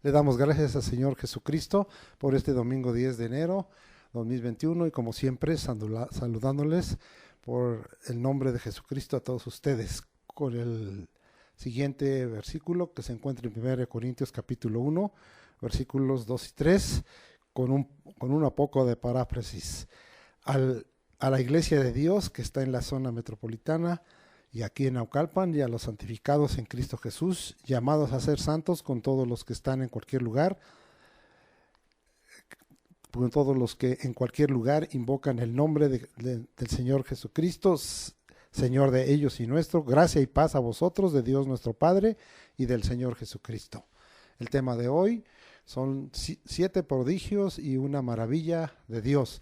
Le damos gracias al Señor Jesucristo por este domingo 10 de enero 2021 y como siempre saludándoles por el nombre de Jesucristo a todos ustedes con el siguiente versículo que se encuentra en 1 Corintios capítulo 1, versículos 2 y 3, con un poco de paráfrasis. A la iglesia de Dios que está en la zona metropolitana y aquí en Naucalpan, y a los santificados en Cristo Jesús, llamados a ser santos con todos los que están en cualquier lugar, con todos los que en cualquier lugar invocan el nombre del Señor Jesucristo, Señor de ellos y nuestro, gracia y paz a vosotros, de Dios nuestro Padre y del Señor Jesucristo. El tema de hoy son 7 prodigios y una maravilla de Dios.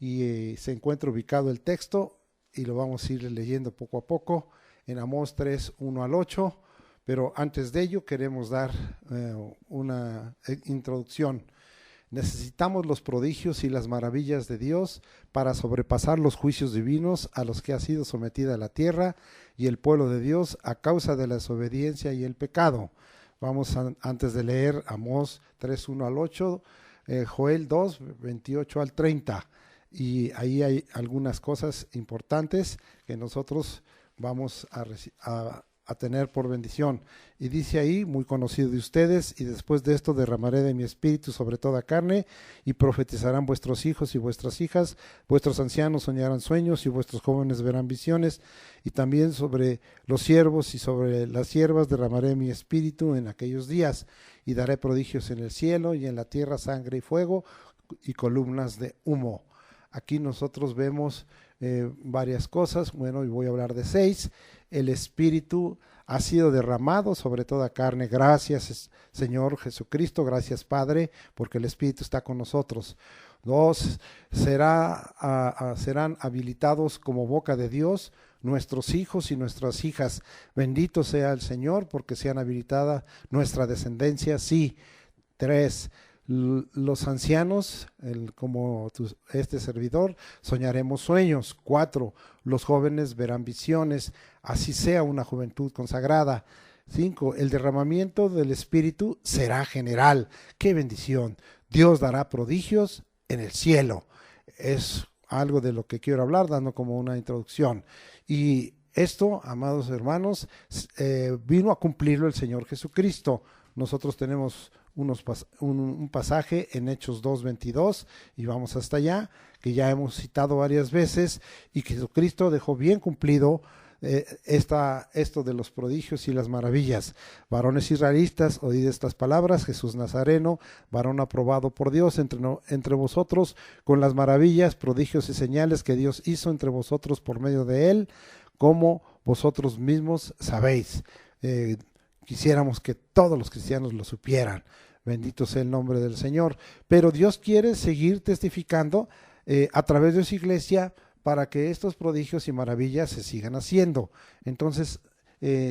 Y se encuentra ubicado el texto y lo vamos a ir leyendo poco a poco en Amós 3, 1 al 8, pero antes de ello queremos dar una introducción. Necesitamos los prodigios y las maravillas de Dios para sobrepasar los juicios divinos a los que ha sido sometida la tierra y el pueblo de Dios a causa de la desobediencia y el pecado. Vamos antes de leer Amós 3, 1 al 8, Joel 2, 28 al 30. Y ahí hay algunas cosas importantes que nosotros vamos a tener por bendición. Y dice ahí, muy conocido de ustedes, y después de esto derramaré de mi espíritu sobre toda carne, y profetizarán vuestros hijos y vuestras hijas, vuestros ancianos soñarán sueños, y vuestros jóvenes verán visiones, y también sobre los siervos y sobre las siervas derramaré mi espíritu en aquellos días, y daré prodigios en el cielo y en la tierra, sangre y fuego, y columnas de humo. Aquí nosotros vemos varias cosas, bueno, y voy a hablar de 6. El Espíritu ha sido derramado sobre toda carne. Gracias, Señor Jesucristo, gracias, Padre, porque el Espíritu está con nosotros. 2, serán habilitados como boca de Dios nuestros hijos y nuestras hijas. Bendito sea el Señor, porque sean habilitada nuestra descendencia, sí. 3, los ancianos, como este servidor, soñaremos sueños. 4, los jóvenes verán visiones, así sea una juventud consagrada. 5, el derramamiento del Espíritu será general. ¡Qué bendición! Dios dará prodigios en el cielo. Es algo de lo que quiero hablar, dando como una introducción. Y esto, amados hermanos, vino a cumplirlo el Señor Jesucristo. Nosotros tenemos un pasaje en Hechos 2:22 y vamos hasta allá, que ya hemos citado varias veces, y que Jesucristo dejó bien cumplido esto de los prodigios y las maravillas. Varones israelitas, oíd estas palabras: Jesús Nazareno, varón aprobado por Dios entre vosotros, con las maravillas, prodigios y señales que Dios hizo entre vosotros por medio de él, como vosotros mismos sabéis. Quisiéramos que todos los cristianos lo supieran. Bendito sea el nombre del Señor. Pero Dios quiere seguir testificando a través de su iglesia para que estos prodigios y maravillas se sigan haciendo. Entonces,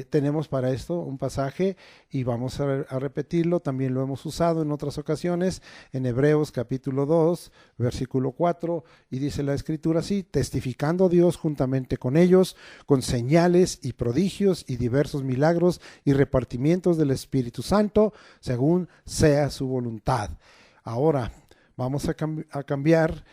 tenemos para esto un pasaje y vamos a repetirlo. También lo hemos usado en otras ocasiones en Hebreos capítulo 2, versículo 4, y dice la escritura así: testificando Dios juntamente con ellos, con señales y prodigios y diversos milagros y repartimientos del Espíritu Santo, según sea su voluntad. Ahora vamos a cambiar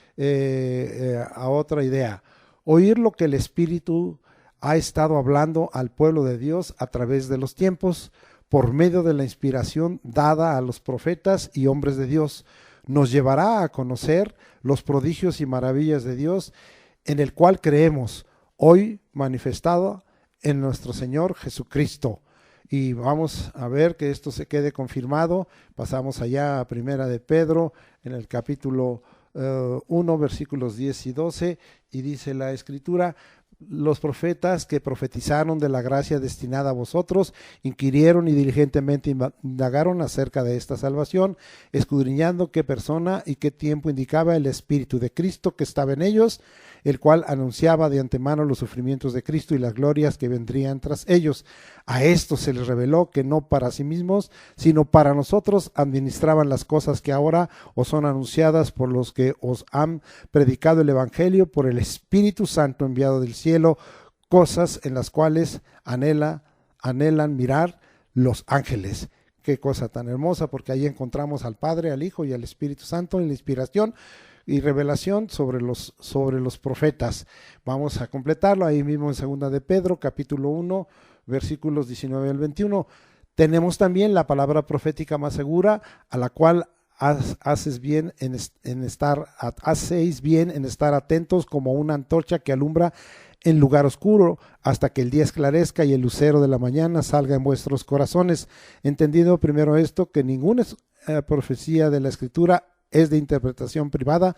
a otra idea. Oír lo que el Espíritu ha estado hablando al pueblo de Dios a través de los tiempos, por medio de la inspiración dada a los profetas y hombres de Dios, nos llevará a conocer los prodigios y maravillas de Dios, en el cual creemos, hoy manifestado en nuestro Señor Jesucristo. Y vamos a ver que esto se quede confirmado. Pasamos allá a Primera de Pedro, en el capítulo 1, versículos 10 y 12, y dice la escritura: los profetas que profetizaron de la gracia destinada a vosotros inquirieron y diligentemente indagaron acerca de esta salvación, escudriñando qué persona y qué tiempo indicaba el Espíritu de Cristo que estaba en ellos, el cual anunciaba de antemano los sufrimientos de Cristo y las glorias que vendrían tras ellos. A esto se les reveló que no para sí mismos, sino para nosotros administraban las cosas que ahora os son anunciadas por los que os han predicado el Evangelio por el Espíritu Santo enviado del cielo, cosas en las cuales anhelan mirar los ángeles. Qué cosa tan hermosa, porque ahí encontramos al Padre, al Hijo y al Espíritu Santo en la inspiración y revelación sobre los profetas. Vamos a completarlo ahí mismo en 2 de Pedro, capítulo 1, versículos 19 al 21. Tenemos también la palabra profética más segura, a la cual hacéis bien en estar atentos como una antorcha que alumbra en lugar oscuro, hasta que el día esclarezca y el lucero de la mañana salga en vuestros corazones. Entendido primero esto, que ninguna profecía de la Escritura es de interpretación privada,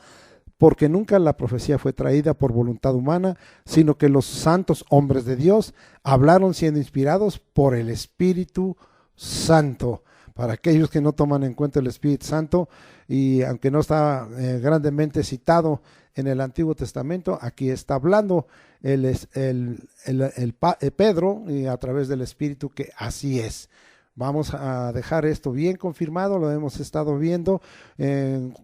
porque nunca la profecía fue traída por voluntad humana, sino que los santos hombres de Dios hablaron siendo inspirados por el Espíritu Santo. Para aquellos que no toman en cuenta el Espíritu Santo, y aunque no está grandemente citado en el Antiguo Testamento, aquí está hablando Pedro, y a través del Espíritu, que así es. Vamos a dejar esto bien confirmado, lo hemos estado viendo en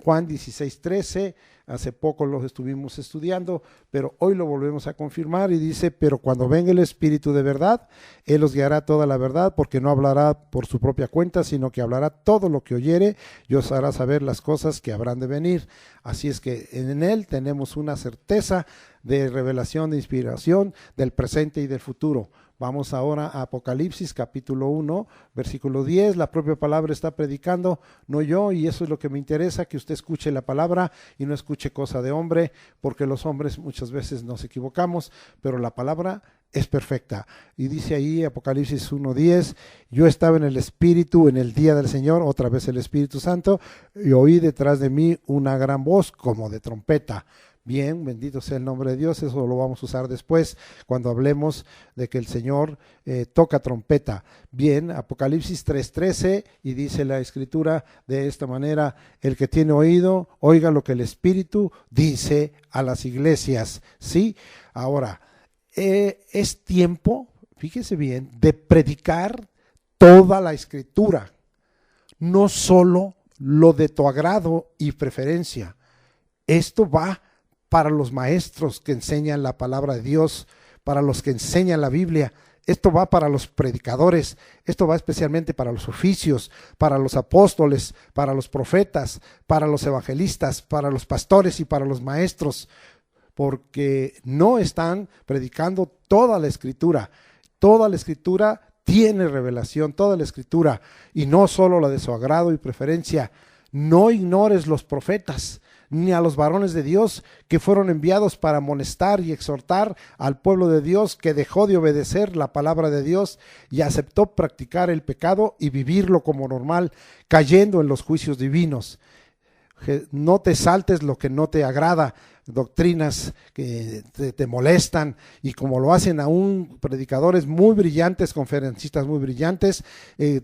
Juan 16:13, hace poco lo estuvimos estudiando, pero hoy lo volvemos a confirmar y dice, pero cuando venga el Espíritu de verdad, Él os guiará toda la verdad, porque no hablará por su propia cuenta, sino que hablará todo lo que oyere y os hará saber las cosas que habrán de venir. Así es que en Él tenemos una certeza de revelación, de inspiración del presente y del futuro. Vamos ahora a Apocalipsis capítulo 1, versículo 10. La propia palabra está predicando, no yo, y eso es lo que me interesa, que usted escuche la palabra y no escuche cosa de hombre, porque los hombres muchas veces nos equivocamos, pero la palabra es perfecta. Y dice ahí Apocalipsis 1:10, yo estaba en el Espíritu en el día del Señor, otra vez el Espíritu Santo, y oí detrás de mí una gran voz como de trompeta. Bien, bendito sea el nombre de Dios, eso lo vamos a usar después cuando hablemos de que el Señor toca trompeta. Bien, Apocalipsis 3:13, y dice la Escritura de esta manera, el que tiene oído, oiga lo que el Espíritu dice a las iglesias. ¿Sí? Ahora, es tiempo, fíjese bien, de predicar toda la Escritura, no solo lo de tu agrado y preferencia. Esto va para los maestros que enseñan la palabra de Dios, para los que enseñan la Biblia. Esto va para los predicadores, esto va especialmente para los oficios, para los apóstoles, para los profetas, para los evangelistas, para los pastores y para los maestros, porque no están predicando toda la Escritura. Toda la Escritura tiene revelación, toda la Escritura, y no solo la de su agrado y preferencia. No ignores los profetas, ni a los varones de Dios que fueron enviados para amonestar y exhortar al pueblo de Dios que dejó de obedecer la palabra de Dios y aceptó practicar el pecado y vivirlo como normal, cayendo en los juicios divinos. No te saltes lo que no te agrada, doctrinas que te molestan, y como lo hacen aún predicadores muy brillantes, conferencistas muy brillantes,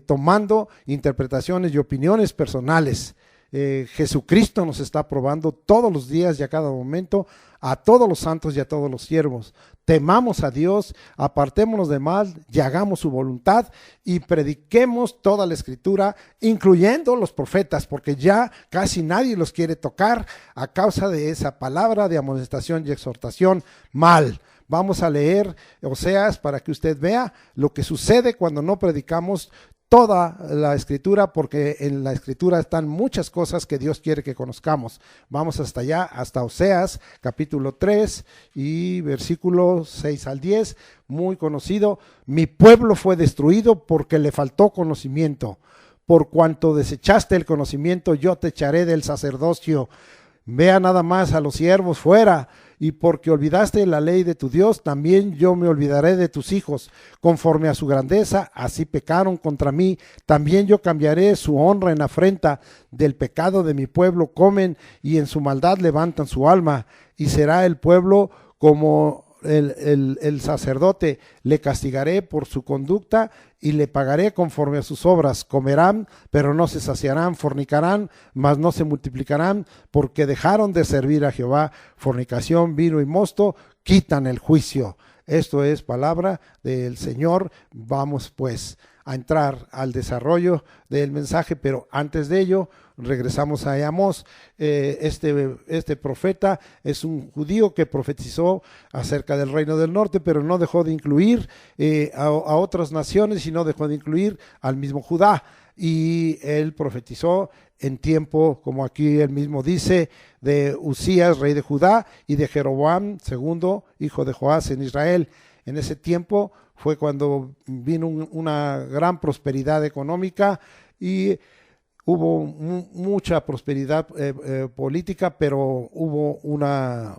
tomando interpretaciones y opiniones personales. Jesucristo nos está probando todos los días y a cada momento, a todos los santos y a todos los siervos. Temamos a Dios, apartémonos de mal y hagamos su voluntad, y prediquemos toda la Escritura, incluyendo los profetas, porque ya casi nadie los quiere tocar a causa de esa palabra de amonestación y exhortación mal. Vamos a leer Oseas para que usted vea lo que sucede cuando no predicamos toda la Escritura, porque en la Escritura están muchas cosas que Dios quiere que conozcamos. Vamos hasta allá, hasta Oseas, capítulo 3 y versículos 6 al 10, muy conocido. Mi pueblo fue destruido porque le faltó conocimiento. Por cuanto desechaste el conocimiento, yo te echaré del sacerdocio. Vea nada más a los siervos fuera. Y porque olvidaste la ley de tu Dios, también yo me olvidaré de tus hijos. Conforme a su grandeza, así pecaron contra mí. También yo cambiaré su honra en afrenta. Del pecado de mi pueblo comen, y en su maldad levantan su alma. Y será el pueblo como el sacerdote. Le castigaré por su conducta y le pagaré conforme a sus obras. Comerán, pero no se saciarán; fornicarán, mas no se multiplicarán, porque dejaron de servir a Jehová. Fornicación, vino y mosto quitan el juicio. Esto es palabra del Señor. Vamos pues a entrar al desarrollo del mensaje, pero antes de ello regresamos a Amós. Este profeta es un judío que profetizó acerca del reino del norte, pero no dejó de incluir a otras naciones y no dejó de incluir al mismo Judá. Y él profetizó en tiempo, como aquí él mismo dice, de Usías, rey de Judá, y de Jeroboam, segundo hijo de Joás en Israel. En ese tiempo fue cuando vino una gran prosperidad económica y hubo mucha prosperidad política, pero hubo una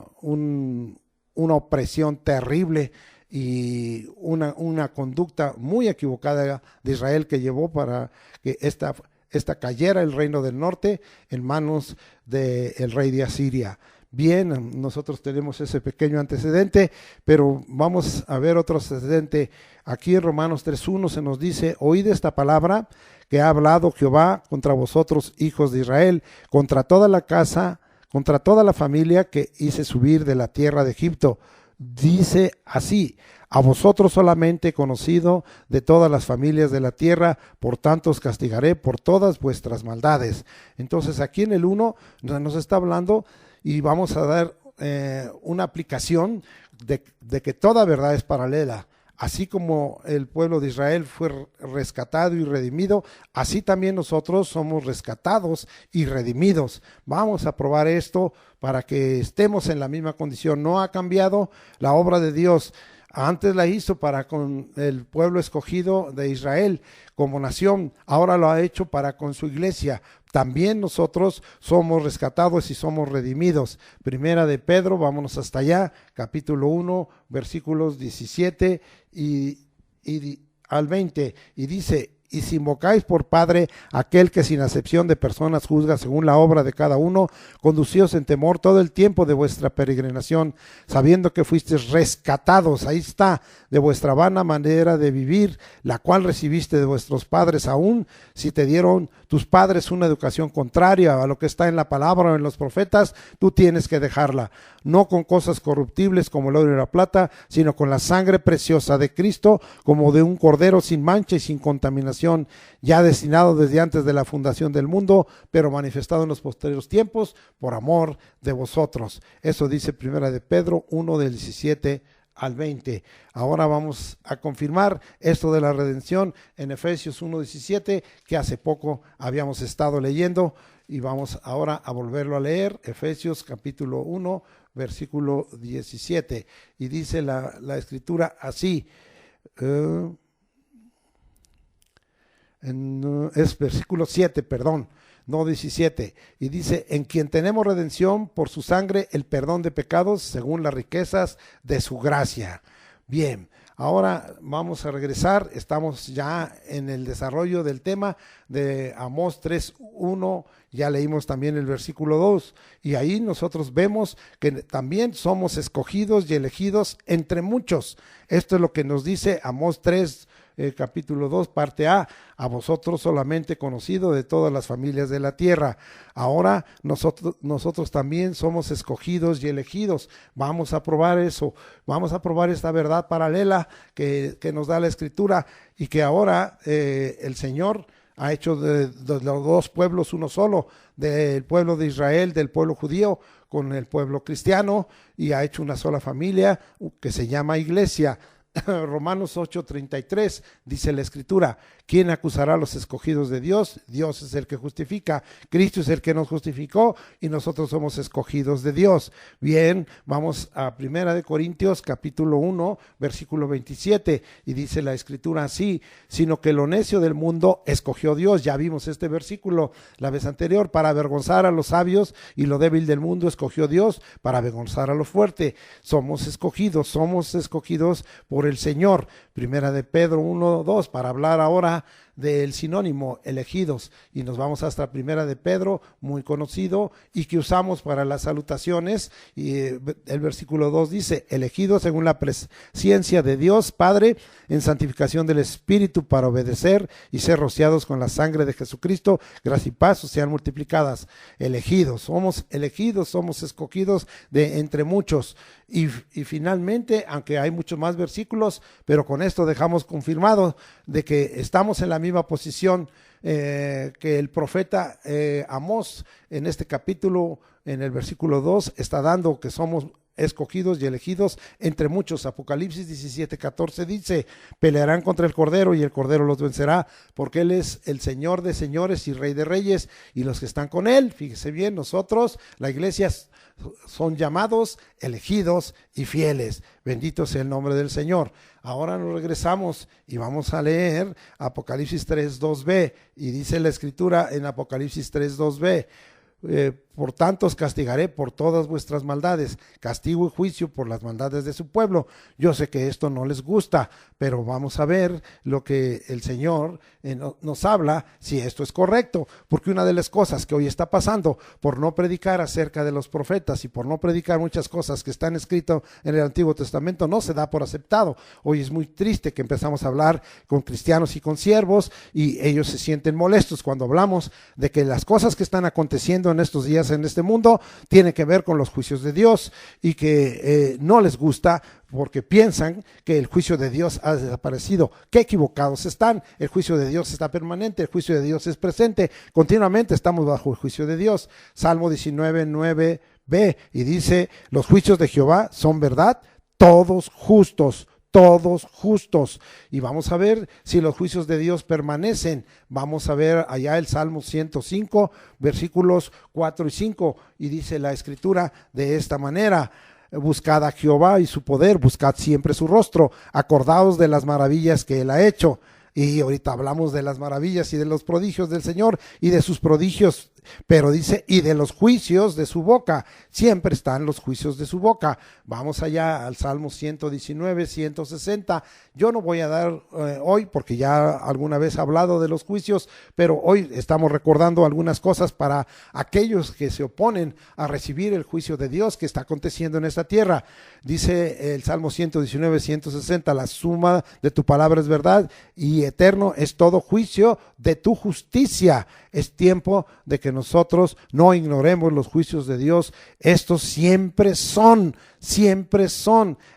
opresión terrible y una conducta muy equivocada de Israel que llevó para que esta cayera el reino del norte en manos del rey de Asiria. Bien, nosotros tenemos ese pequeño antecedente, pero vamos a ver otro antecedente. Aquí en Romanos 3:1 se nos dice: oíd esta palabra que ha hablado Jehová contra vosotros, hijos de Israel, contra toda la casa, contra toda la familia que hice subir de la tierra de Egipto. Dice así: a vosotros solamente he conocido de todas las familias de la tierra, por tanto os castigaré por todas vuestras maldades. Entonces aquí en el 1 nos está hablando y vamos a dar una aplicación de que toda verdad es paralela. Así como el pueblo de Israel fue rescatado y redimido, así también nosotros somos rescatados y redimidos. Vamos a probar esto para que estemos en la misma condición. No ha cambiado la obra de Dios. Antes la hizo para con el pueblo escogido de Israel como nación, ahora lo ha hecho para con su iglesia. También nosotros somos rescatados y somos redimidos. Primera de Pedro, vámonos hasta allá, capítulo 1, versículos 17 y al 20, y dice: y si invocáis por Padre aquel que sin acepción de personas juzga según la obra de cada uno, conducíos en temor todo el tiempo de vuestra peregrinación, sabiendo que fuisteis rescatados, ahí está, de vuestra vana manera de vivir, la cual recibiste de vuestros padres, aún si te dieron tus padres una educación contraria a lo que está en la palabra o en los profetas, tú tienes que dejarla, no con cosas corruptibles como el oro y la plata, sino con la sangre preciosa de Cristo, como de un cordero sin mancha y sin contaminación, ya destinado desde antes de la fundación del mundo, pero manifestado en los posteriores tiempos por amor de vosotros. Eso dice Primera de Pedro 1 del 17 al 20. Ahora vamos a confirmar esto de la redención en Efesios 1:17, que hace poco habíamos estado leyendo, y vamos ahora a volverlo a leer. Efesios capítulo 1 versículo 17, y dice la escritura así, es versículo 7, perdón, no 17, y dice: en quien tenemos redención por su sangre, el perdón de pecados según las riquezas de su gracia. Bien, ahora vamos a regresar, estamos ya en el desarrollo del tema de Amós 3:1, ya leímos también el versículo 2, y ahí nosotros vemos que también somos escogidos y elegidos entre muchos. Esto es lo que nos dice Amós 3, capítulo 2, parte A: a vosotros solamente conocido de todas las familias de la tierra. Ahora nosotros también somos escogidos y elegidos. Vamos a probar eso, vamos a probar esta verdad paralela que nos da la escritura, y que ahora el Señor ha hecho de los dos pueblos uno solo, del pueblo de Israel, del pueblo judío con el pueblo cristiano, y ha hecho una sola familia que se llama iglesia. Romanos 8:33 dice la escritura: ¿quién acusará a los escogidos de Dios? Dios es el que justifica, Cristo es el que nos justificó y nosotros somos escogidos de Dios. Bien, vamos a Primera de Corintios capítulo 1 versículo 27, y dice la escritura así: sino que lo necio del mundo escogió Dios. Ya vimos este versículo la vez anterior: para avergonzar a los sabios, y lo débil del mundo escogió Dios para avergonzar a lo fuerte. Somos escogidos por el Señor. Primera de Pedro 1:2, para hablar ahora del sinónimo elegidos, y nos vamos hasta Primera de Pedro, muy conocido y que usamos para las salutaciones, y el versículo 2 dice: elegidos según la presciencia de Dios Padre en santificación del Espíritu, para obedecer y ser rociados con la sangre de Jesucristo, gracia y paz os sean multiplicadas. Elegidos, somos escogidos de entre muchos. Y finalmente, aunque hay muchos más versículos, pero con esto dejamos confirmado de que estamos en la misma posición que el profeta Amós en este capítulo, en el versículo 2, está dando que somos escogidos y elegidos entre muchos. Apocalipsis 17:14 dice: pelearán contra el Cordero y el Cordero los vencerá, porque Él es el Señor de señores y Rey de reyes, y los que están con Él, fíjese bien, nosotros, la iglesia, son llamados, elegidos y fieles. Bendito sea el nombre del Señor. Ahora nos regresamos y vamos a leer Apocalipsis 3:2b, y dice la Escritura en Apocalipsis 3:2b: por tanto os castigaré por todas vuestras maldades, castigo y juicio por las maldades de su pueblo. Yo sé que esto no les gusta, pero vamos a ver lo que el Señor nos habla, si esto es correcto, porque una de las cosas que hoy está pasando, por no predicar acerca de los profetas y por no predicar muchas cosas que están escritas en el Antiguo Testamento, no se da por aceptado. Hoy es muy triste que empezamos a hablar con cristianos y con siervos, y ellos se sienten molestos cuando hablamos de que las cosas que están aconteciendo en estos días en este mundo tiene que ver con los juicios de Dios, y que no les gusta porque piensan que el juicio de Dios ha desaparecido. Qué equivocados están. El juicio de Dios está permanente, el juicio de Dios es presente, continuamente estamos bajo el juicio de Dios. Salmo 19:9b, y dice: los juicios de Jehová son verdad, todos justos. Todos justos. Y vamos a ver si los juicios de Dios permanecen. Vamos a ver allá el Salmo 105, versículos 4 y 5, y dice la Escritura de esta manera: buscad a Jehová y su poder, buscad siempre su rostro, acordaos de las maravillas que él ha hecho. Y ahorita hablamos de las maravillas y de los prodigios del Señor y de sus prodigios, pero dice: y de los juicios de su boca. Siempre están los juicios de su boca. Vamos allá al Salmo 119, 160. Yo no voy a dar hoy, porque ya alguna vez he hablado de los juicios, pero hoy estamos recordando algunas cosas para aquellos que se oponen a recibir el juicio de Dios que está aconteciendo en esta tierra. Dice el Salmo 119, 160: la suma de tu palabra es verdad, y eterno es todo juicio de tu justicia. Es tiempo de que nosotros no ignoremos los juicios de Dios. Estos siempre son,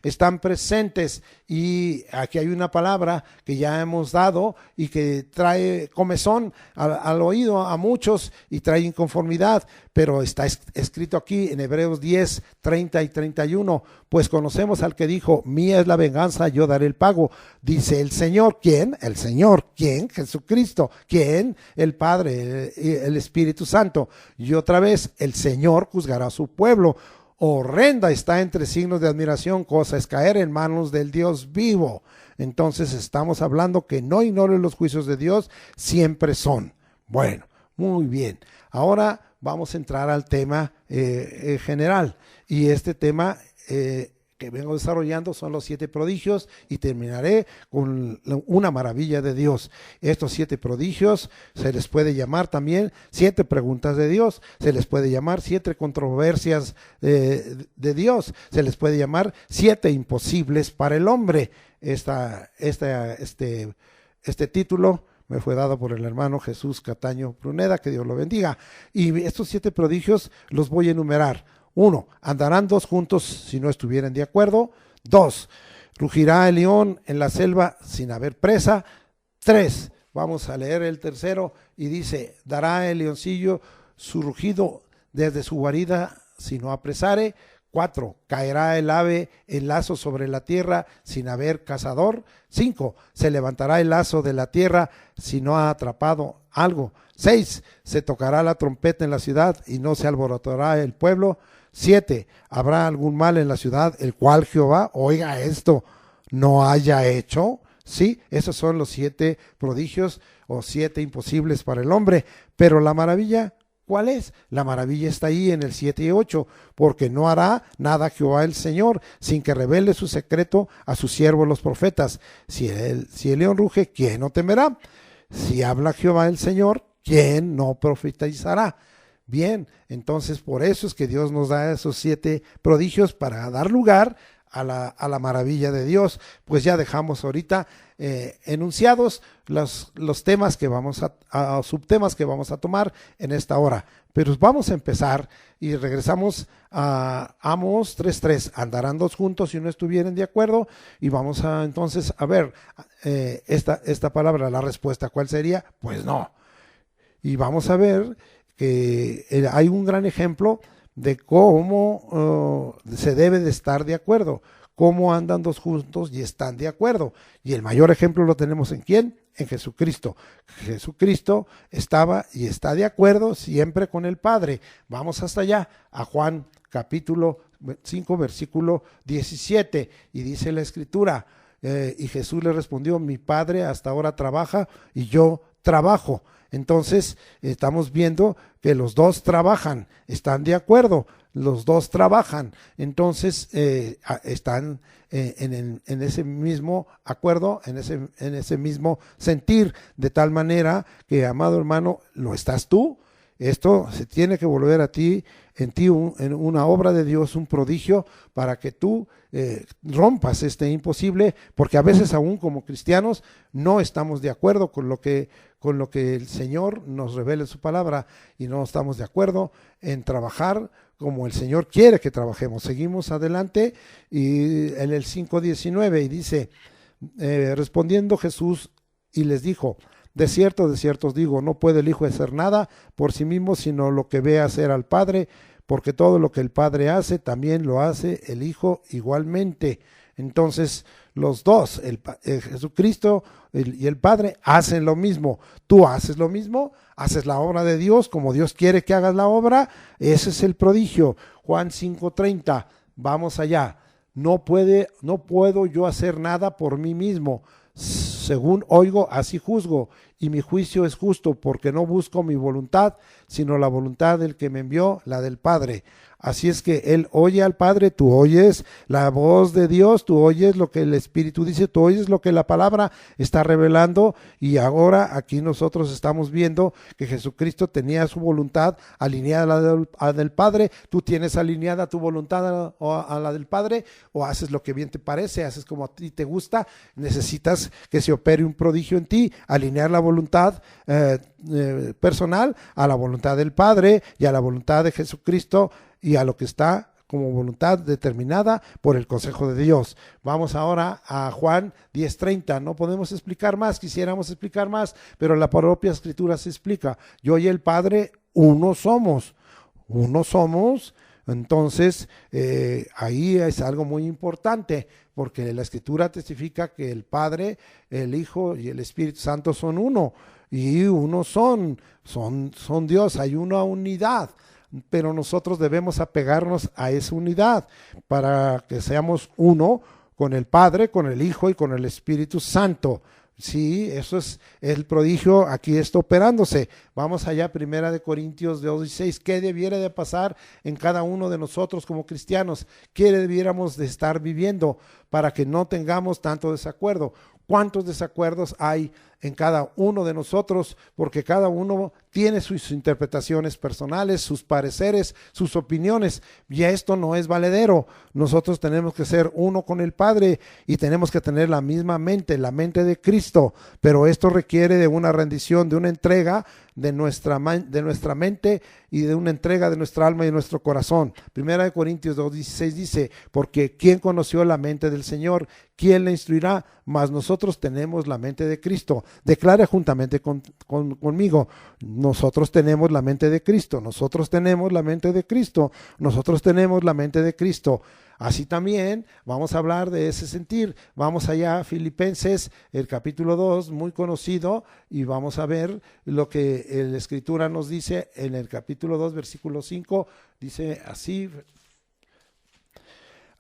están presentes. Y aquí hay una palabra que ya hemos dado y que trae comezón al oído a muchos y trae inconformidad, pero está escrito aquí en Hebreos 10, 30 y 31: pues conocemos al que dijo: mía es la venganza, yo daré el pago. Dice el Señor. ¿Quién? El Señor. ¿Quién? Jesucristo. ¿Quién? El Padre, el Espíritu Santo. Y otra vez, el Señor juzgará a su pueblo. Horrenda está entre signos de admiración, cosa es caer en manos del Dios vivo. Entonces estamos hablando que no ignoren los juicios de Dios, siempre son. Bueno, muy bien. Ahora vamos a entrar al tema general, y este tema que vengo desarrollando son los 7 prodigios, y terminaré con una maravilla de Dios. Estos 7 prodigios se les puede llamar también 7 preguntas de Dios, se les puede llamar 7 controversias de Dios, se les puede llamar 7 imposibles para el hombre. Este título me fue dado por el hermano Jesús Cataño Pruneda, que Dios lo bendiga. Y estos 7 prodigios los voy a enumerar. 1. Andarán 2 juntos si no estuvieren de acuerdo. 2. Rugirá el león en la selva sin haber presa. 3. Vamos a leer el tercero, y dice: dará el leoncillo su rugido desde su guarida si no apresare. 4. Caerá el ave el lazo sobre la tierra sin haber cazador. 5. Se levantará el lazo de la tierra si no ha atrapado algo. 6. Se tocará la trompeta en la ciudad y no se alborotará el pueblo. 7. Habrá algún mal en la ciudad, el cual Jehová, oiga esto, no haya hecho. Sí, esos son los 7 prodigios o 7 imposibles para el hombre. Pero la maravilla, ¿cuál es? La maravilla está ahí en el 7 y 8, porque no hará nada Jehová el Señor sin que revele su secreto a sus siervos los profetas. Si el león ruge, ¿quién no temerá? Si habla Jehová el Señor, ¿quién no profetizará? Bien, entonces por eso es que Dios nos da esos 7 prodigios para dar lugar a la maravilla de Dios. Pues ya dejamos ahorita enunciados los temas que vamos a subtemas que vamos a tomar en esta hora. Pero vamos a empezar y regresamos a Amos 3:3. Andarán dos juntos si no estuvieren de acuerdo. Y vamos a entonces a ver esta palabra, la respuesta. ¿Cuál sería? Pues no. Y vamos a ver que hay un gran ejemplo de cómo se debe de estar de acuerdo, cómo andan dos juntos y están de acuerdo. Y el mayor ejemplo lo tenemos ¿en quién? En Jesucristo. Jesucristo estaba y está de acuerdo siempre con el Padre. Vamos hasta allá, a Juan capítulo 5, versículo 17, y dice la Escritura, y Jesús le respondió, mi Padre hasta ahora trabaja y yo trabajo. Entonces estamos viendo que los dos trabajan, están de acuerdo, los dos trabajan, entonces están en ese mismo acuerdo, en ese mismo sentir, de tal manera que, amado hermano, ¿lo estás tú? Esto se tiene que volver a ti, en ti en una obra de Dios, un prodigio, para que tú rompas este imposible, porque a veces aún como cristianos no estamos de acuerdo con lo que el Señor nos revela en su palabra, y no estamos de acuerdo en trabajar como el Señor quiere que trabajemos. Seguimos adelante y en el 5:19 y dice, respondiendo Jesús y les dijo, de cierto os digo, no puede el Hijo hacer nada por sí mismo, sino lo que ve hacer al Padre, porque todo lo que el Padre hace, también lo hace el Hijo igualmente. Entonces, los dos, Jesucristo y el Padre, hacen lo mismo. Tú haces lo mismo, haces la obra de Dios como Dios quiere que hagas la obra. Ese es el prodigio. Juan 5:30, vamos allá. No puedo yo hacer nada por mí mismo. Según oigo, así juzgo, y mi juicio es justo, porque no busco mi voluntad, sino la voluntad del que me envió, la del Padre. Así es que él oye al Padre, tú oyes la voz de Dios, tú oyes lo que el Espíritu dice, tú oyes lo que la palabra está revelando, y ahora aquí nosotros estamos viendo que Jesucristo tenía su voluntad alineada a la del Padre. Tú tienes alineada tu voluntad a la del Padre, o haces lo que bien te parece, haces como a ti te gusta. Necesitas que se opere un prodigio en ti, alinear la voluntad personal a la voluntad del Padre y a la voluntad de Jesucristo, y a lo que está como voluntad determinada por el consejo de Dios. Vamos ahora a Juan 10:30. No podemos explicar más, quisiéramos explicar más, pero la propia Escritura se explica. Yo y el Padre uno somos. Entonces ahí es algo muy importante, porque la Escritura testifica que el Padre, el Hijo y el Espíritu Santo son uno, y uno son Dios, hay una unidad. Pero nosotros debemos apegarnos a esa unidad para que seamos uno con el Padre, con el Hijo y con el Espíritu Santo. Sí, eso es el prodigio, aquí está operándose. Vamos allá, 1 Corintios 2:16. ¿Qué debiera de pasar en cada uno de nosotros como cristianos? ¿Qué debiéramos de estar viviendo para que no tengamos tanto desacuerdo? ¿Cuántos desacuerdos hay en cada uno de nosotros? Porque cada uno tiene sus interpretaciones personales, sus pareceres, sus opiniones, y esto no es valedero. Nosotros tenemos que ser uno con el Padre y tenemos que tener la misma mente, la mente de Cristo, pero esto requiere de una rendición, de una entrega de nuestra mente y de una entrega de nuestra alma y de nuestro corazón. 1 Corintios 2:16 dice, porque ¿quién conoció la mente del Señor? ¿Quién le instruirá? Mas nosotros tenemos la mente de Cristo. Declara juntamente conmigo, nosotros tenemos la mente de Cristo, nosotros tenemos la mente de Cristo, nosotros tenemos la mente de Cristo. Así también vamos a hablar de ese sentir. Vamos allá a Filipenses, el capítulo 2, muy conocido, y vamos a ver lo que la Escritura nos dice en el capítulo 2, versículo 5. Dice así,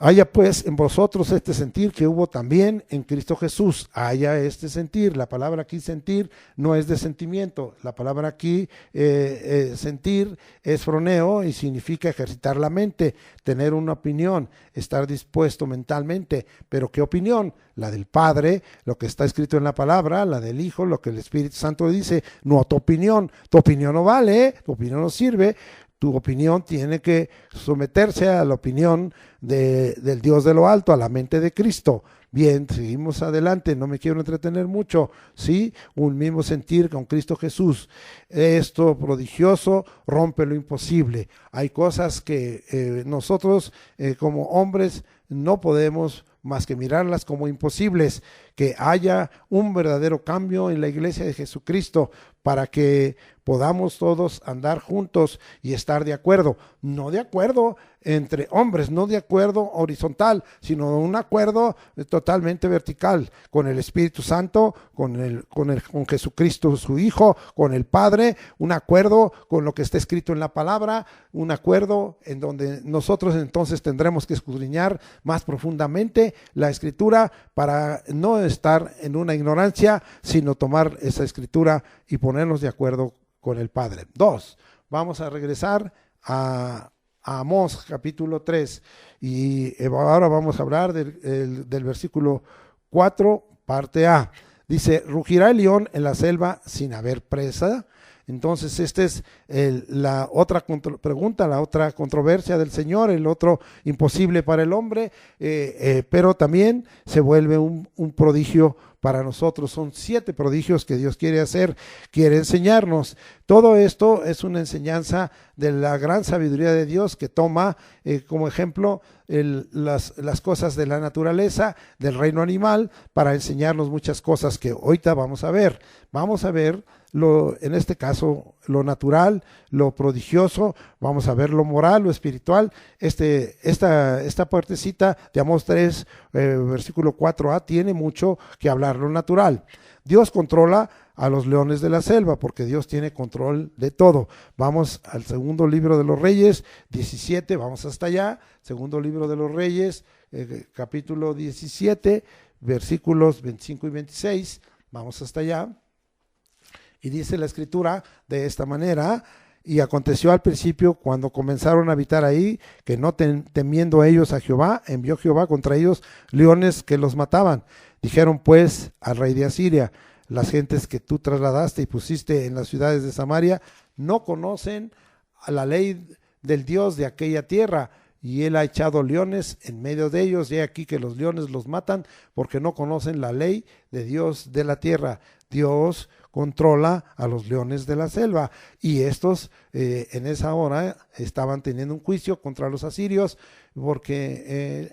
Haya pues en vosotros este sentir que hubo también en Cristo Jesús. Haya este sentir. La palabra aquí sentir no es de sentimiento. La palabra aquí sentir es froneo y significa ejercitar la mente, tener una opinión, estar dispuesto mentalmente. ¿Pero qué opinión? La del Padre, lo que está escrito en la palabra, la del Hijo, lo que el Espíritu Santo dice. No tu opinión. Tu opinión no vale, tu opinión no sirve. Tu opinión tiene que someterse a la opinión del Dios de lo alto, a la mente de Cristo. Bien, seguimos adelante, no me quiero entretener mucho, ¿sí? Un mismo sentir con Cristo Jesús. Esto prodigioso rompe lo imposible. Hay cosas que nosotros como hombres no podemos más que mirarlas como imposibles, que haya un verdadero cambio en la iglesia de Jesucristo para que podamos todos andar juntos y estar de acuerdo, no de acuerdo entre hombres, no de acuerdo horizontal, sino un acuerdo totalmente vertical, con el Espíritu Santo, con Jesucristo su Hijo, con el Padre, un acuerdo con lo que está escrito en la palabra, un acuerdo en donde nosotros entonces tendremos que escudriñar más profundamente la Escritura para no estar en una ignorancia, sino tomar esa Escritura y ponernos de acuerdo con el Padre. 2. Vamos a regresar a Amós capítulo 3 y ahora vamos a hablar del versículo 4, parte A. Dice, ¿rugirá el león en la selva sin haber presa? Entonces esta es la otra pregunta, la otra controversia del Señor, el otro imposible para el hombre, pero también se vuelve un prodigio para nosotros. Son 7 prodigios que Dios quiere hacer, quiere enseñarnos. Todo esto es una enseñanza de la gran sabiduría de Dios que toma como ejemplo las cosas de la naturaleza, del reino animal, para enseñarnos muchas cosas que ahorita vamos a ver. Vamos a ver en este caso lo natural, lo prodigioso, vamos a ver lo moral, lo espiritual. Esta partecita de Amós 3, versículo 4a, tiene mucho que hablar. Lo natural, Dios controla a los leones de la selva, porque Dios tiene control de todo. Vamos al segundo libro de los Reyes, 17, vamos hasta allá. Segundo libro de los Reyes, capítulo 17, versículos 25 y 26, vamos hasta allá. Y dice la Escritura de esta manera: y aconteció al principio, cuando comenzaron a habitar ahí, que no temiendo ellos a Jehová, envió Jehová contra ellos leones que los mataban. Dijeron pues al rey de Asiria: las gentes que tú trasladaste y pusiste en las ciudades de Samaria no conocen a la ley del Dios de aquella tierra, y él ha echado leones en medio de ellos, y he aquí que los leones los matan porque no conocen la ley de Dios de la tierra. Dios controla a los leones de la selva, y estos en esa hora estaban teniendo un juicio contra los asirios, porque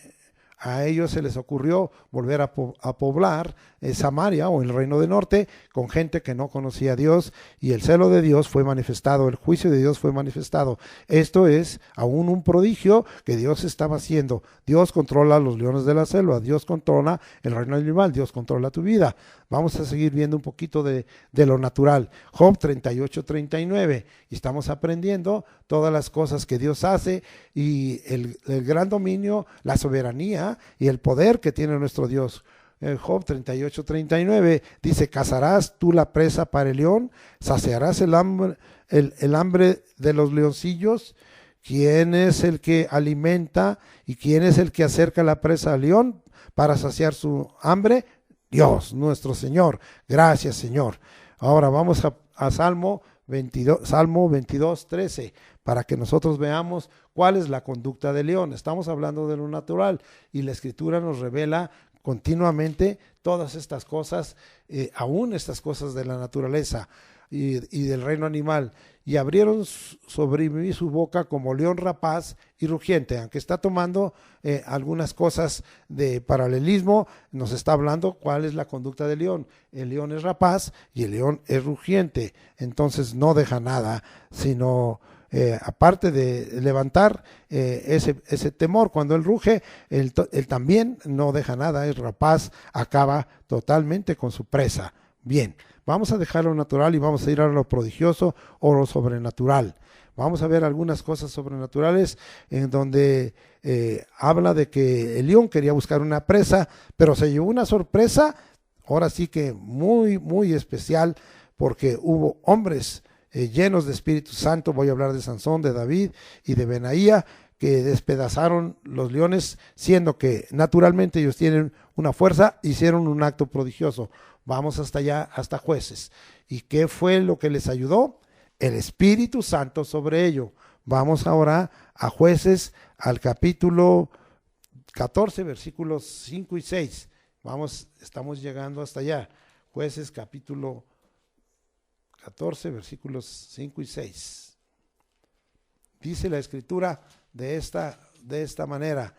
a ellos se les ocurrió volver a poblar Samaria o el reino del norte con gente que no conocía a Dios, y el celo de Dios fue manifestado, el juicio de Dios fue manifestado. Esto es aún un prodigio que Dios estaba haciendo. Dios controla a los leones de la selva, Dios controla el reino animal, Dios controla tu vida. Vamos a seguir viendo un poquito de lo natural. Job 38-39, y estamos aprendiendo todas las cosas que Dios hace y el gran dominio, la soberanía y el poder que tiene nuestro Dios. Job 38-39 dice: ¿cazarás tú la presa para el león? ¿Saciarás el hambre de los leoncillos? ¿Quién es el que alimenta y quién es el que acerca la presa al león para saciar su hambre? Dios, nuestro Señor. Gracias, Señor. Ahora vamos a Salmo 22, 13, para que nosotros veamos cuál es la conducta del león. Estamos hablando de lo natural, y la Escritura nos revela continuamente todas estas cosas, aún estas cosas de la naturaleza y del reino animal. Y abrieron sobre mí su boca como león rapaz y rugiente. Aunque está tomando algunas cosas de paralelismo, nos está hablando cuál es la conducta del león. El león es rapaz y el león es rugiente. Entonces no deja nada, sino aparte de levantar ese temor cuando él ruge, él también no deja nada, es rapaz, acaba totalmente con su presa. Bien, vamos a dejar lo natural y vamos a ir a lo prodigioso o lo sobrenatural. Vamos a ver algunas cosas sobrenaturales en donde habla de que el león quería buscar una presa, pero se llevó una sorpresa, ahora sí que muy, muy especial, porque hubo hombres llenos de Espíritu Santo. Voy a hablar de Sansón, de David y de Benaía, que despedazaron los leones, siendo que naturalmente ellos tienen una fuerza, hicieron un acto prodigioso. Vamos hasta allá, hasta Jueces. ¿Y qué fue lo que les ayudó? El Espíritu Santo sobre ello. Vamos ahora a Jueces, al capítulo 14, versículos 5 y 6. Estamos llegando hasta allá. Jueces, capítulo 14, versículos 5 y 6. Dice la escritura de esta manera: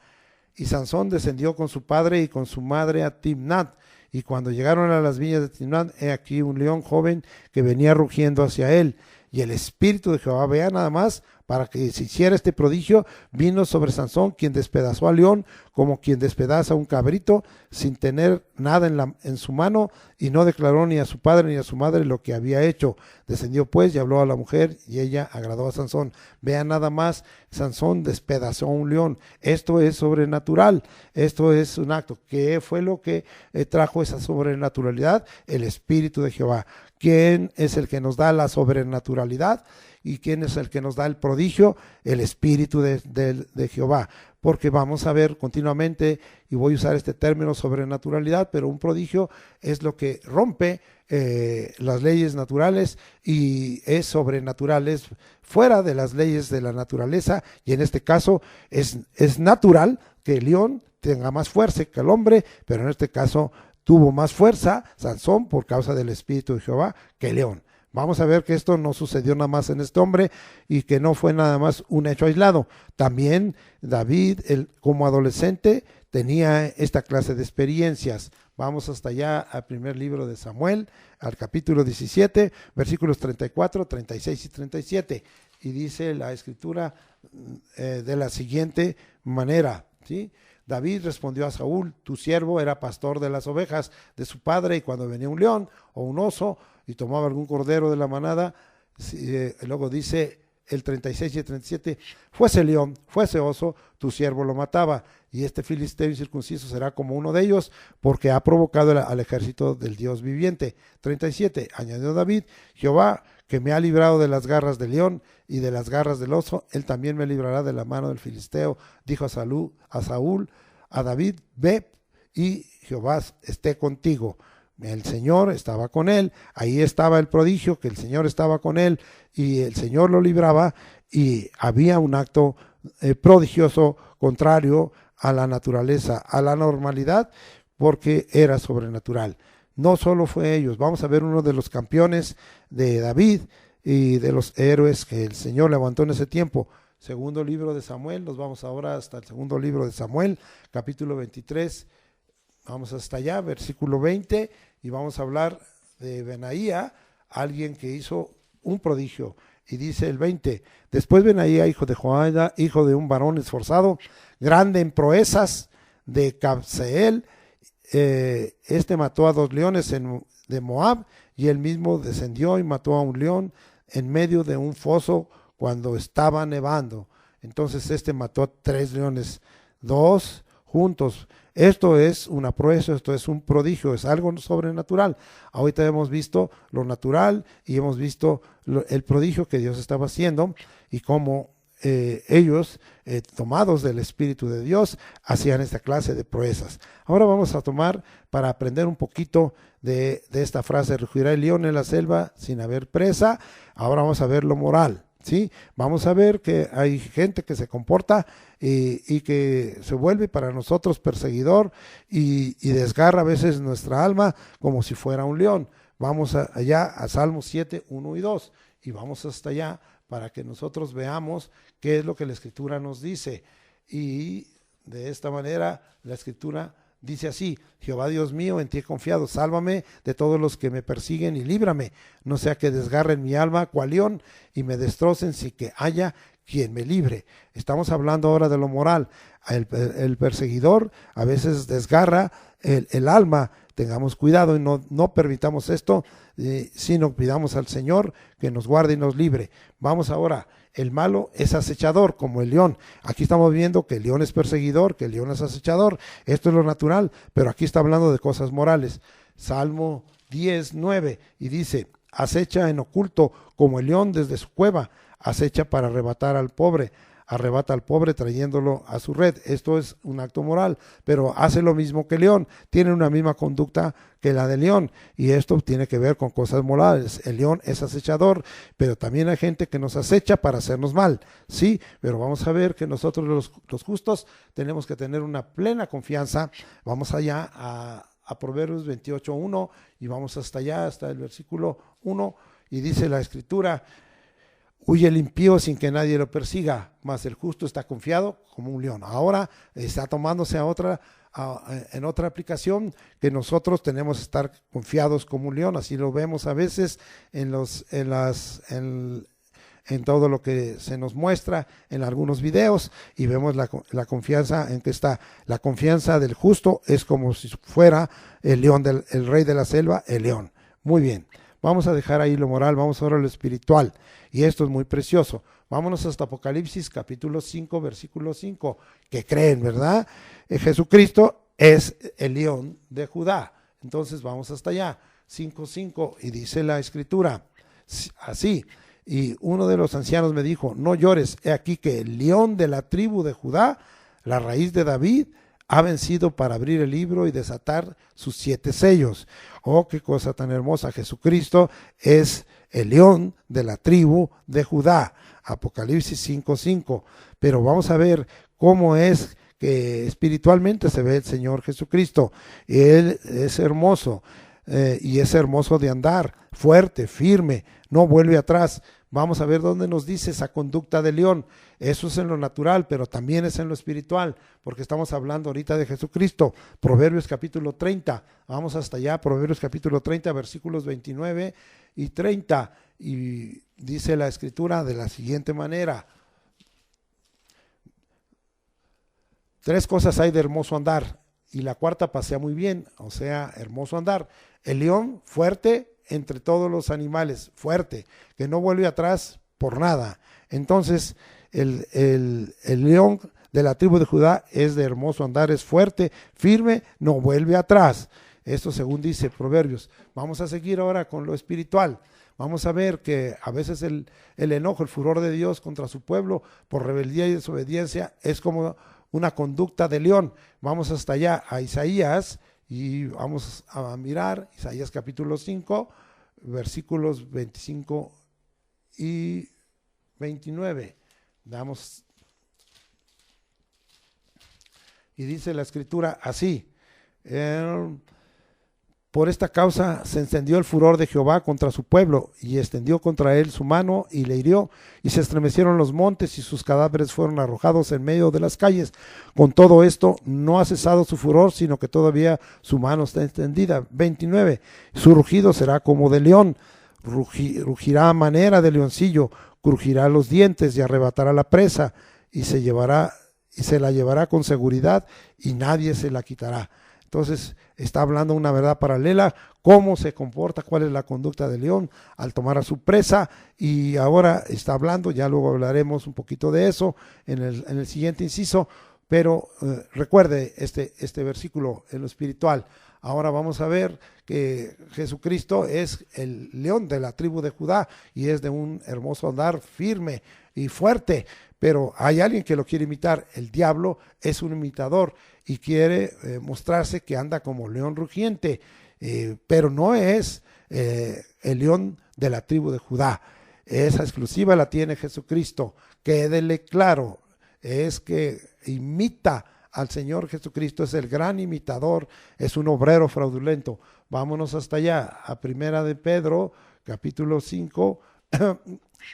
y Sansón descendió con su padre y con su madre a Timnat, y cuando llegaron a las viñas de Timnat, he aquí un león joven que venía rugiendo hacia él, y el Espíritu de Jehová, vea nada más, para que se hiciera este prodigio, vino sobre Sansón, quien despedazó al león como quien despedaza un cabrito, sin tener nada en su mano, y no declaró ni a su padre ni a su madre lo que había hecho. Descendió pues y habló a la mujer, y ella agradó a Sansón. Vean nada más, Sansón despedazó a un león. Esto es sobrenatural, esto es un acto. ¿Qué fue lo que trajo esa sobrenaturalidad? El Espíritu de Jehová. ¿Quién es el que nos da la sobrenaturalidad? ¿Y quién es el que nos da el prodigio? El Espíritu de Jehová. Porque vamos a ver continuamente, y voy a usar este término sobrenaturalidad, pero un prodigio es lo que rompe las leyes naturales y es sobrenatural, es fuera de las leyes de la naturaleza, y en este caso es natural que el león tenga más fuerza que el hombre, pero en este caso tuvo más fuerza Sansón por causa del Espíritu de Jehová que el león. Vamos a ver que esto no sucedió nada más en este hombre y que no fue nada más un hecho aislado. También David, como adolescente, tenía esta clase de experiencias. Vamos hasta allá al primer libro de Samuel, al capítulo 17, versículos 34, 36 y 37. Y dice la escritura de la siguiente manera, ¿sí? David respondió a Saúl: tu siervo era pastor de las ovejas de su padre, y cuando venía un león o un oso y tomaba algún cordero de la manada, luego dice el 36 y el 37, fuese león, fuese oso, tu siervo lo mataba, y este filisteo incircunciso será como uno de ellos, porque ha provocado al ejército del Dios viviente. 37, añadió David: Jehová, que me ha librado de las garras del león y de las garras del oso, él también me librará de la mano del filisteo. Dijo a Saúl, a David: ve, y Jehová esté contigo. El Señor estaba con él, ahí estaba el prodigio, que el Señor estaba con él y el Señor lo libraba, y había un acto prodigioso contrario a la naturaleza, a la normalidad, porque era sobrenatural. No solo fue ellos, vamos a ver uno de los campeones de David y de los héroes que el Señor levantó en ese tiempo. Segundo libro de Samuel, nos vamos ahora hasta el segundo libro de Samuel, capítulo 23, vamos hasta allá, versículo 20, y vamos a hablar de Benaía, alguien que hizo un prodigio. Y dice el 20, después Benaía, hijo de Joiada, hijo de un varón esforzado, grande en proezas, de Cabseel, mató a 2 leones de Moab, y él mismo descendió y mató a un león en medio de un foso cuando estaba nevando. Entonces mató a 3 leones, 2 juntos. Esto es una proeza, esto es un prodigio, es algo sobrenatural. Ahorita hemos visto lo natural y hemos visto el prodigio que Dios estaba haciendo y cómo ellos, tomados del Espíritu de Dios, hacían esta clase de proezas. Ahora vamos a tomar, para aprender un poquito de esta frase: rugirá el león en la selva sin haber presa. Ahora vamos a ver lo moral, ¿sí? Vamos a ver que hay gente que se comporta y que se vuelve para nosotros perseguidor y desgarra a veces nuestra alma como si fuera un león. Vamos allá a Salmos 7, 1 y 2, y vamos hasta allá para que nosotros veamos qué es lo que la Escritura nos dice. Y de esta manera la Escritura dice así: Jehová Dios mío, en ti he confiado, sálvame de todos los que me persiguen y líbrame, no sea que desgarren mi alma cual león y me destrocen sin que haya quien me libre. Estamos hablando ahora de lo moral. El perseguidor a veces desgarra el alma, tengamos cuidado y no permitamos esto, sino pidamos al Señor que nos guarde y nos libre. Vamos ahora, el malo es acechador como el león. Aquí estamos viendo que el león es perseguidor, que el león es acechador. Esto es lo natural, pero aquí está hablando de cosas morales. Salmo 10:9 y dice: acecha en oculto como el león desde su cueva, acecha para arrebatar al pobre. Arrebata al pobre trayéndolo a su red. Esto es un acto moral, pero hace lo mismo que el león. Tiene una misma conducta que la del león, y esto tiene que ver con cosas morales. El león es acechador, pero también hay gente que nos acecha para hacernos mal, sí, pero vamos a ver que nosotros los justos tenemos que tener una plena confianza. Vamos allá a Proverbios 28:1 y vamos hasta allá, hasta el versículo 1, y dice la Escritura: huye el impío sin que nadie lo persiga, mas el justo está confiado como un león. Ahora está tomándose en otra aplicación, que nosotros tenemos que estar confiados como un león. Así lo vemos a veces en todo lo que se nos muestra en algunos videos, y vemos la confianza en que está. La confianza del justo es como si fuera el león, el rey de la selva, el león. Muy bien. Vamos a dejar ahí lo moral, vamos ahora a lo espiritual, y esto es muy precioso. Vámonos hasta Apocalipsis capítulo 5, versículo 5, que creen, ¿verdad? Jesucristo es el león de Judá. Entonces vamos hasta allá, 5:5, y dice la Escritura así: y uno de los ancianos me dijo: no llores, he aquí que el león de la tribu de Judá, la raíz de David, ha vencido para abrir el libro y desatar sus 7 sellos. Oh, qué cosa tan hermosa. Jesucristo es el león de la tribu de Judá. Apocalipsis 5:5. Pero vamos a ver cómo es que espiritualmente se ve el Señor Jesucristo. Él es hermoso, y es hermoso de andar, fuerte, firme, no vuelve atrás. Vamos a ver dónde nos dice esa conducta de león. Eso es en lo natural, pero también es en lo espiritual, porque estamos hablando ahorita de Jesucristo. Proverbios capítulo 30, vamos hasta allá, Proverbios capítulo 30, versículos 29 y 30, y dice la Escritura de la siguiente manera: 3 cosas hay de hermoso andar, y la cuarta pasea muy bien, o sea, hermoso andar. El león fuerte entre todos los animales, fuerte, que no vuelve atrás por nada. Entonces, el león de la tribu de Judá es de hermoso andar, es fuerte, firme, no vuelve atrás. Esto según dice Proverbios. Vamos a seguir ahora con lo espiritual. Vamos a ver que a veces el enojo, el furor de Dios contra su pueblo por rebeldía y desobediencia es como una conducta de león. Vamos hasta allá a Isaías y vamos a mirar Isaías capítulo 5, versículos 25 y 29. Damos, y dice la Escritura así: por esta causa se encendió el furor de Jehová contra su pueblo, y extendió contra él su mano y le hirió, y se estremecieron los montes y sus cadáveres fueron arrojados en medio de las calles. Con todo esto no ha cesado su furor, sino que todavía su mano está extendida. 29. Su rugido será como de león, rugirá a manera de leoncillo, crujirá los dientes y arrebatará la presa, y se la llevará con seguridad, y nadie se la quitará. Entonces está hablando una verdad paralela, cómo se comporta, cuál es la conducta del león al tomar a su presa, y ahora está hablando, ya luego hablaremos un poquito de eso en el siguiente inciso, pero recuerde este versículo en lo espiritual. Ahora vamos a ver que Jesucristo es el león de la tribu de Judá y es de un hermoso andar, firme y fuerte, pero hay alguien que lo quiere imitar. El diablo es un imitador y quiere mostrarse que anda como león rugiente, pero no es el león de la tribu de Judá. Esa exclusiva la tiene Jesucristo. Quédele claro, es que imita al Señor Jesucristo, es el gran imitador, es un obrero fraudulento. Vámonos hasta allá, a Primera de Pedro, capítulo 5,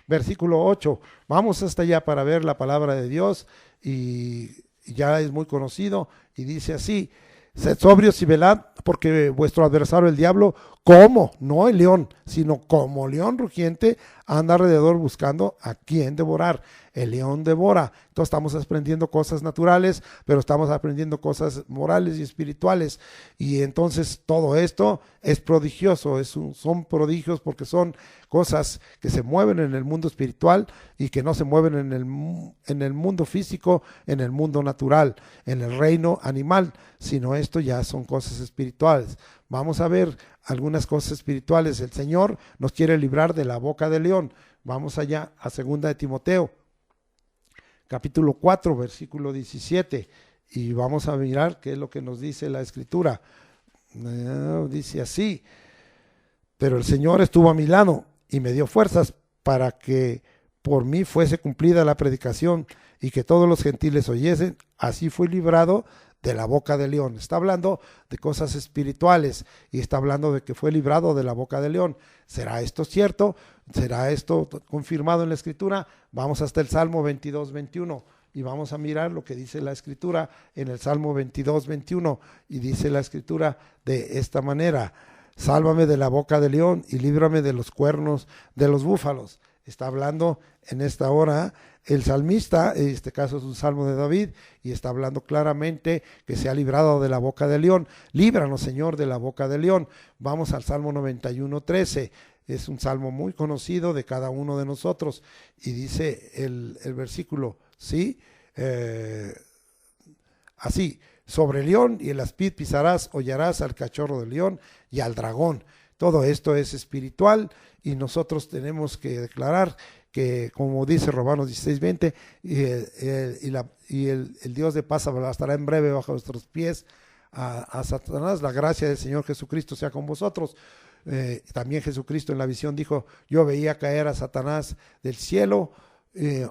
versículo 8. Vamos hasta allá para ver la palabra de Dios, y ya es muy conocido, y dice así: sed sobrios y velad, porque vuestro adversario el diablo, como, no el león, sino como león rugiente, anda alrededor buscando a quien devorar. El león devora. Entonces estamos aprendiendo cosas naturales, pero estamos aprendiendo cosas morales y espirituales. Y entonces todo esto es prodigioso, son prodigios porque son cosas que se mueven en el mundo espiritual y que no se mueven en el mundo físico, en el mundo natural, en el reino animal, sino esto ya son cosas espirituales. Vamos a ver algunas cosas espirituales. El Señor nos quiere librar de la boca del león. Vamos allá a 2 de Timoteo, capítulo 4, versículo 17, y vamos a mirar qué es lo que nos dice la Escritura. Dice así: pero el Señor estuvo a mi lado y me dio fuerzas para que por mí fuese cumplida la predicación y que todos los gentiles oyesen. Así fui librado de la boca del león. Está hablando de cosas espirituales y está hablando de que fue librado de la boca del león. ¿Será esto cierto? ¿Será esto confirmado en la Escritura? Vamos hasta el Salmo 22, 21 y vamos a mirar lo que dice la Escritura en el Salmo 22, 21, y dice la Escritura de esta manera: sálvame de la boca del león y líbrame de los cuernos de los búfalos. Está hablando en esta hora el salmista, en este caso es un salmo de David, y está hablando claramente que se ha librado de la boca del león. Líbranos, Señor, de la boca del león. Vamos al Salmo 91, 13. Es un salmo muy conocido de cada uno de nosotros, y dice el versículo, ¿sí? Así: sobre el león y el aspid pisarás, hollarás al cachorro del león y al dragón. Todo esto es espiritual y nosotros tenemos que declarar que, como dice Romanos 16:20, el Dios de paz estará en breve bajo nuestros pies a Satanás. La gracia del Señor Jesucristo sea con vosotros. También Jesucristo en la visión dijo: yo veía caer a Satanás del cielo.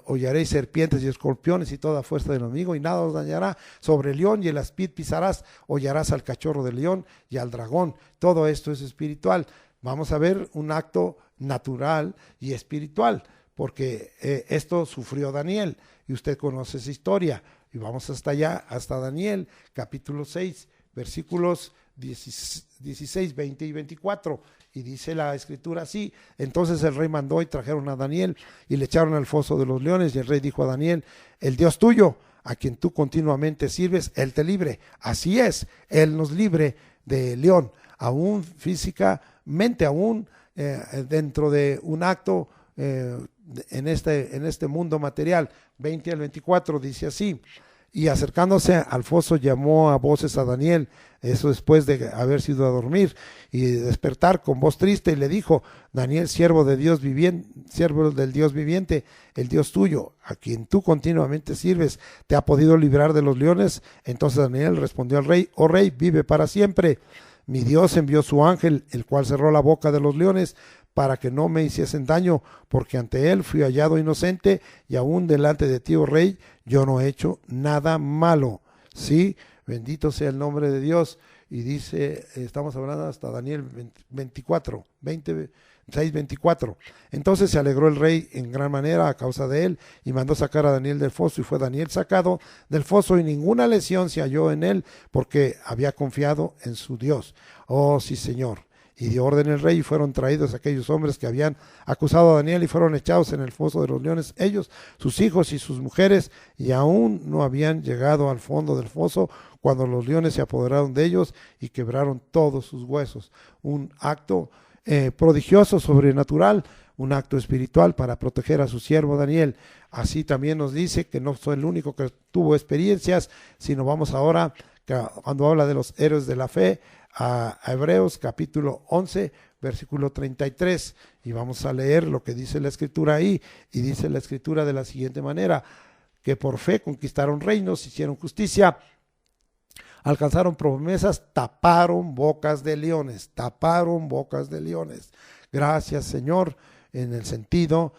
Hollaréis serpientes y escorpiones y toda fuerza del enemigo y nada os dañará. Sobre el león y el aspid pisarás, hollarás al cachorro del león y al dragón. Todo esto es espiritual. Vamos a ver un acto natural y espiritual, porque esto sufrió Daniel y usted conoce esa historia. Y vamos hasta allá, hasta Daniel, capítulo 6, versículos 16, 20 y 24. Y dice la Escritura así: entonces el rey mandó y trajeron a Daniel y le echaron al foso de los leones, y el rey dijo a Daniel: el Dios tuyo, a quien tú continuamente sirves, él te libre. Así es, él nos libre del león, aún físicamente, aún dentro de un acto en este mundo material. 20 al 24 dice así: y acercándose al foso llamó a voces a Daniel, eso después de haber ido a dormir y despertar con voz triste, y le dijo: Daniel, siervo del Dios viviente, el Dios tuyo, a quien tú continuamente sirves, ¿te ha podido librar de los leones? Entonces Daniel respondió al rey: oh rey, vive para siempre. Mi Dios envió su ángel, el cual cerró la boca de los leones para que no me hiciesen daño, porque ante él fui hallado inocente, y aún delante de ti, oh rey, yo no he hecho nada malo. Sí, bendito sea el nombre de Dios. Y dice, estamos hablando hasta Daniel 24, 26, 24. Entonces se alegró el rey en gran manera a causa de él, y mandó sacar a Daniel del foso, y fue Daniel sacado del foso, y ninguna lesión se halló en él, porque había confiado en su Dios. Oh sí, Señor. Y dio orden el rey, y fueron traídos aquellos hombres que habían acusado a Daniel, y fueron echados en el foso de los leones, ellos, sus hijos y sus mujeres, y aún no habían llegado al fondo del foso cuando los leones se apoderaron de ellos y quebraron todos sus huesos. Un acto prodigioso, sobrenatural, un acto espiritual para proteger a su siervo Daniel. Así también nos dice que no soy el único que tuvo experiencias, sino vamos ahora, cuando habla de los héroes de la fe, a Hebreos capítulo 11, versículo 33, y vamos a leer lo que dice la Escritura ahí. Y dice la Escritura de la siguiente manera: que por fe conquistaron reinos, hicieron justicia, alcanzaron promesas, taparon bocas de leones. Gracias, Señor, en el sentido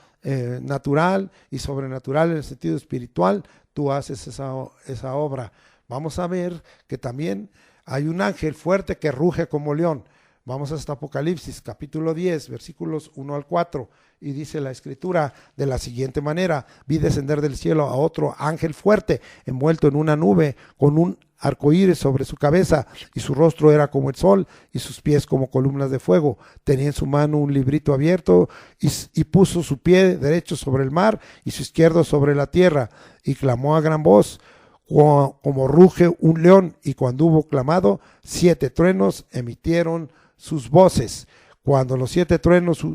natural y sobrenatural, en el sentido espiritual, tú haces esa obra. Vamos a ver que también hay un ángel fuerte que ruge como león. Vamos hasta Apocalipsis, capítulo 10, versículos 1 al 4, y dice la Escritura de la siguiente manera: vi descender del cielo a otro ángel fuerte, envuelto en una nube, con un arcoíris sobre su cabeza, y su rostro era como el sol, y sus pies como columnas de fuego. Tenía en su mano un librito abierto, y puso su pie derecho sobre el mar, y su izquierdo sobre la tierra, y clamó a gran voz, como ruge un león, y cuando hubo clamado, 7 truenos emitieron sus voces. Cuando los 7 truenos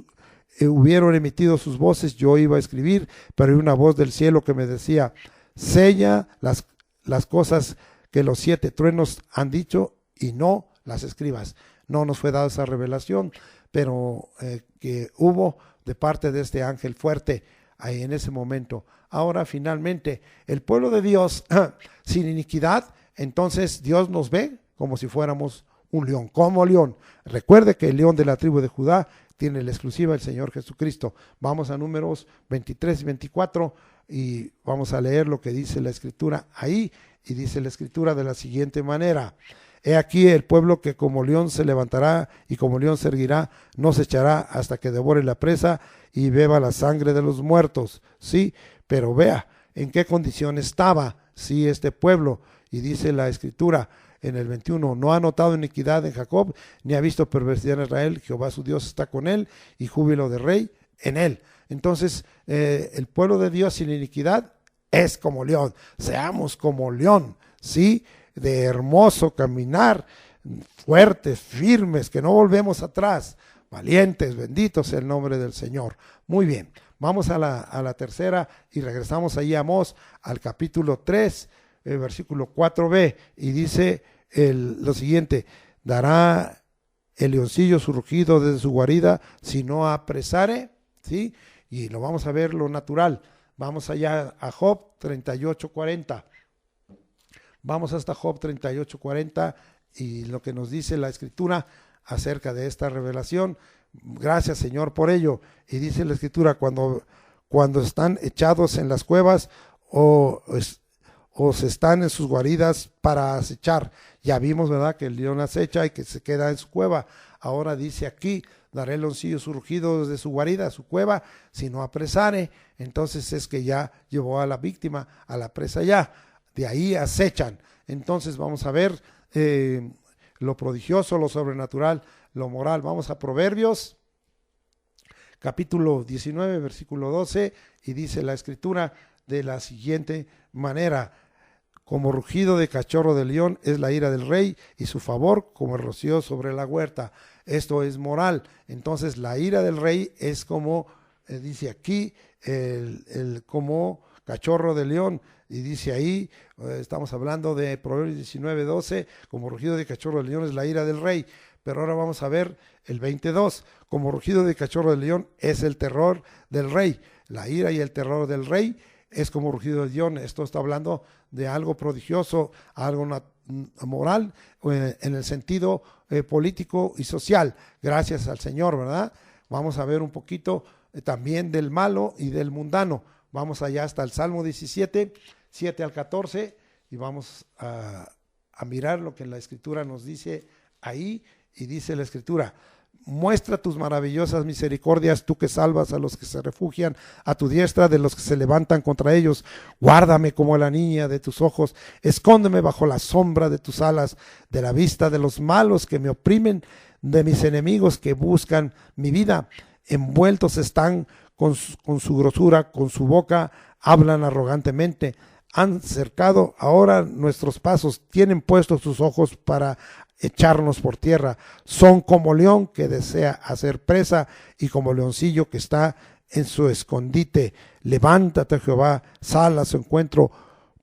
hubieron emitido sus voces, yo iba a escribir, pero hay una voz del cielo que me decía: sella las cosas que los 7 truenos han dicho y no las escribas. No nos fue dada esa revelación, pero que hubo de parte de este ángel fuerte ahí en ese momento. Ahora finalmente, el pueblo de Dios sin iniquidad, entonces Dios nos ve como si fuéramos un león, como león. Recuerde que el león de la tribu de Judá tiene la exclusiva el Señor Jesucristo. Vamos a Números 23 y 24 y vamos a leer lo que dice la Escritura ahí, y dice la Escritura de la siguiente manera: he aquí el pueblo que como león se levantará y como león se erguirá, no se echará hasta que devore la presa y beba la sangre de los muertos. Sí, pero vea en qué condición estaba, sí, este pueblo. Y dice la Escritura en el 21, no ha notado iniquidad en Jacob, ni ha visto perversidad en Israel. Jehová su Dios está con él, y júbilo de rey en él. Entonces, el pueblo de Dios sin iniquidad es como león. Seamos como león, sí, de hermoso caminar, fuertes, firmes, que no volvemos atrás, valientes, benditos sea el nombre del Señor. Muy bien, vamos a la tercera y regresamos ahí a Amós, al capítulo 3, versículo 4b, y dice lo siguiente: dará el leoncillo su rugido desde su guarida si no apresare, ¿sí? Y lo vamos a ver lo natural. Vamos allá a Job 38:40. Vamos hasta Job 38:40 y lo que nos dice la Escritura acerca de esta revelación. Gracias, Señor, por ello. Y dice la Escritura: cuando están echados en las cuevas o se están en sus guaridas para acechar. Ya vimos, ¿verdad?, que el león acecha y que se queda en su cueva. Ahora dice aquí: daré el leoncillo su rugido desde su guarida, su cueva, si no apresare. Entonces es que ya llevó a la víctima a la presa ya. De ahí acechan. Entonces vamos a ver lo prodigioso, lo sobrenatural, lo moral. Vamos a Proverbios, capítulo 19, versículo 12, y dice la Escritura de la siguiente manera: como rugido de cachorro de león es la ira del rey, y su favor como el rocío sobre la huerta. Esto es moral. Entonces la ira del rey es como, dice aquí, como cachorro de león. Y dice ahí, estamos hablando de Proverbios 19, 12, como rugido de cachorro de león es la ira del rey. Pero ahora vamos a ver el 22, como rugido de cachorro de león es el terror del rey. La ira y el terror del rey es como rugido de león. Esto está hablando de algo prodigioso, algo moral, en el sentido político y social. Gracias al Señor, ¿verdad? Vamos a ver un poquito también del malo y del mundano. Vamos allá hasta el Salmo 17, 7 al 14, y vamos a mirar lo que la Escritura nos dice ahí. Y dice la Escritura: muestra tus maravillosas misericordias, tú que salvas a los que se refugian a tu diestra de los que se levantan contra ellos. Guárdame como la niña de tus ojos, escóndeme bajo la sombra de tus alas, de la vista de los malos que me oprimen, de mis enemigos que buscan mi vida. Envueltos están con su grosura, con su boca hablan arrogantemente. Han cercado ahora nuestros pasos, tienen puestos sus ojos para echarnos por tierra. Son como león que desea hacer presa, y como leoncillo que está en su escondite. Levántate, Jehová, sal a su encuentro,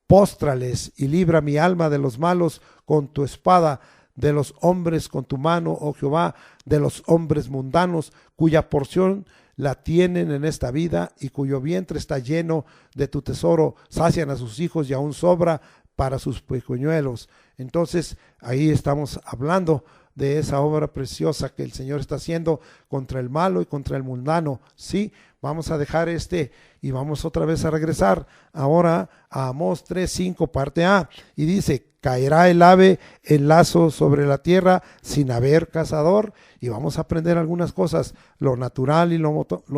póstrales y libra mi alma de los malos con tu espada, de los hombres con tu mano, oh Jehová, de los hombres mundanos, cuya porción la tienen en esta vida y cuyo vientre está lleno de tu tesoro. Sacian a sus hijos y aún sobra para sus pequeñuelos. Entonces ahí estamos hablando de esa obra preciosa que el Señor está haciendo contra el malo y contra el mundano. Sí, vamos a dejar este Y vamos otra vez a regresar ahora a Amós 3:5 parte A, y dice: caerá el ave en lazo sobre la tierra sin haber cazador. Y vamos a aprender algunas cosas, lo natural y lo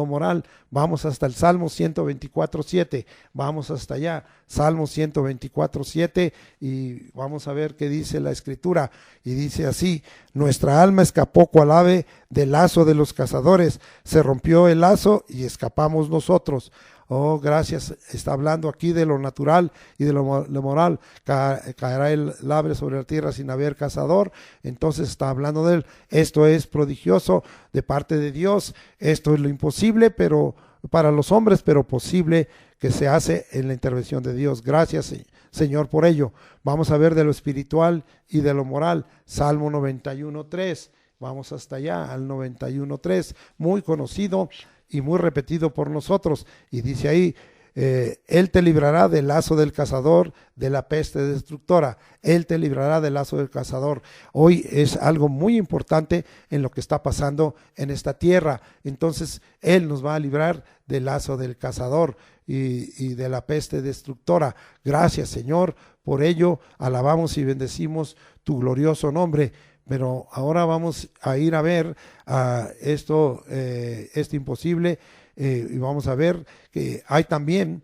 moral. Vamos hasta el Salmo 124:7, vamos hasta allá, Salmo 124:7, y vamos a ver qué dice la escritura. Y dice así: nuestra alma escapó cual ave del lazo de los cazadores, se rompió el lazo y escapamos nosotros. Oh, gracias. Está hablando aquí de lo natural y de lo moral. Caerá el ave sobre la tierra sin haber cazador. Entonces está hablando de él. Esto es prodigioso de parte de Dios. Esto es lo imposible, pero para los hombres, pero posible que se hace en la intervención de Dios. Gracias, Señor, por ello. Vamos a ver de lo espiritual y de lo moral. Salmo 91:3. Vamos hasta allá, al 91:3, muy conocido y muy repetido por nosotros. Y dice ahí: Él te librará del lazo del cazador, de la peste destructora. Él te librará del lazo del cazador. Hoy es algo muy importante en lo que está pasando en esta tierra. Entonces Él nos va a librar del lazo del cazador y de la peste destructora. Gracias, Señor, por ello. Alabamos y bendecimos tu glorioso nombre. Pero ahora vamos a ir a ver esto imposible, y vamos a ver que hay también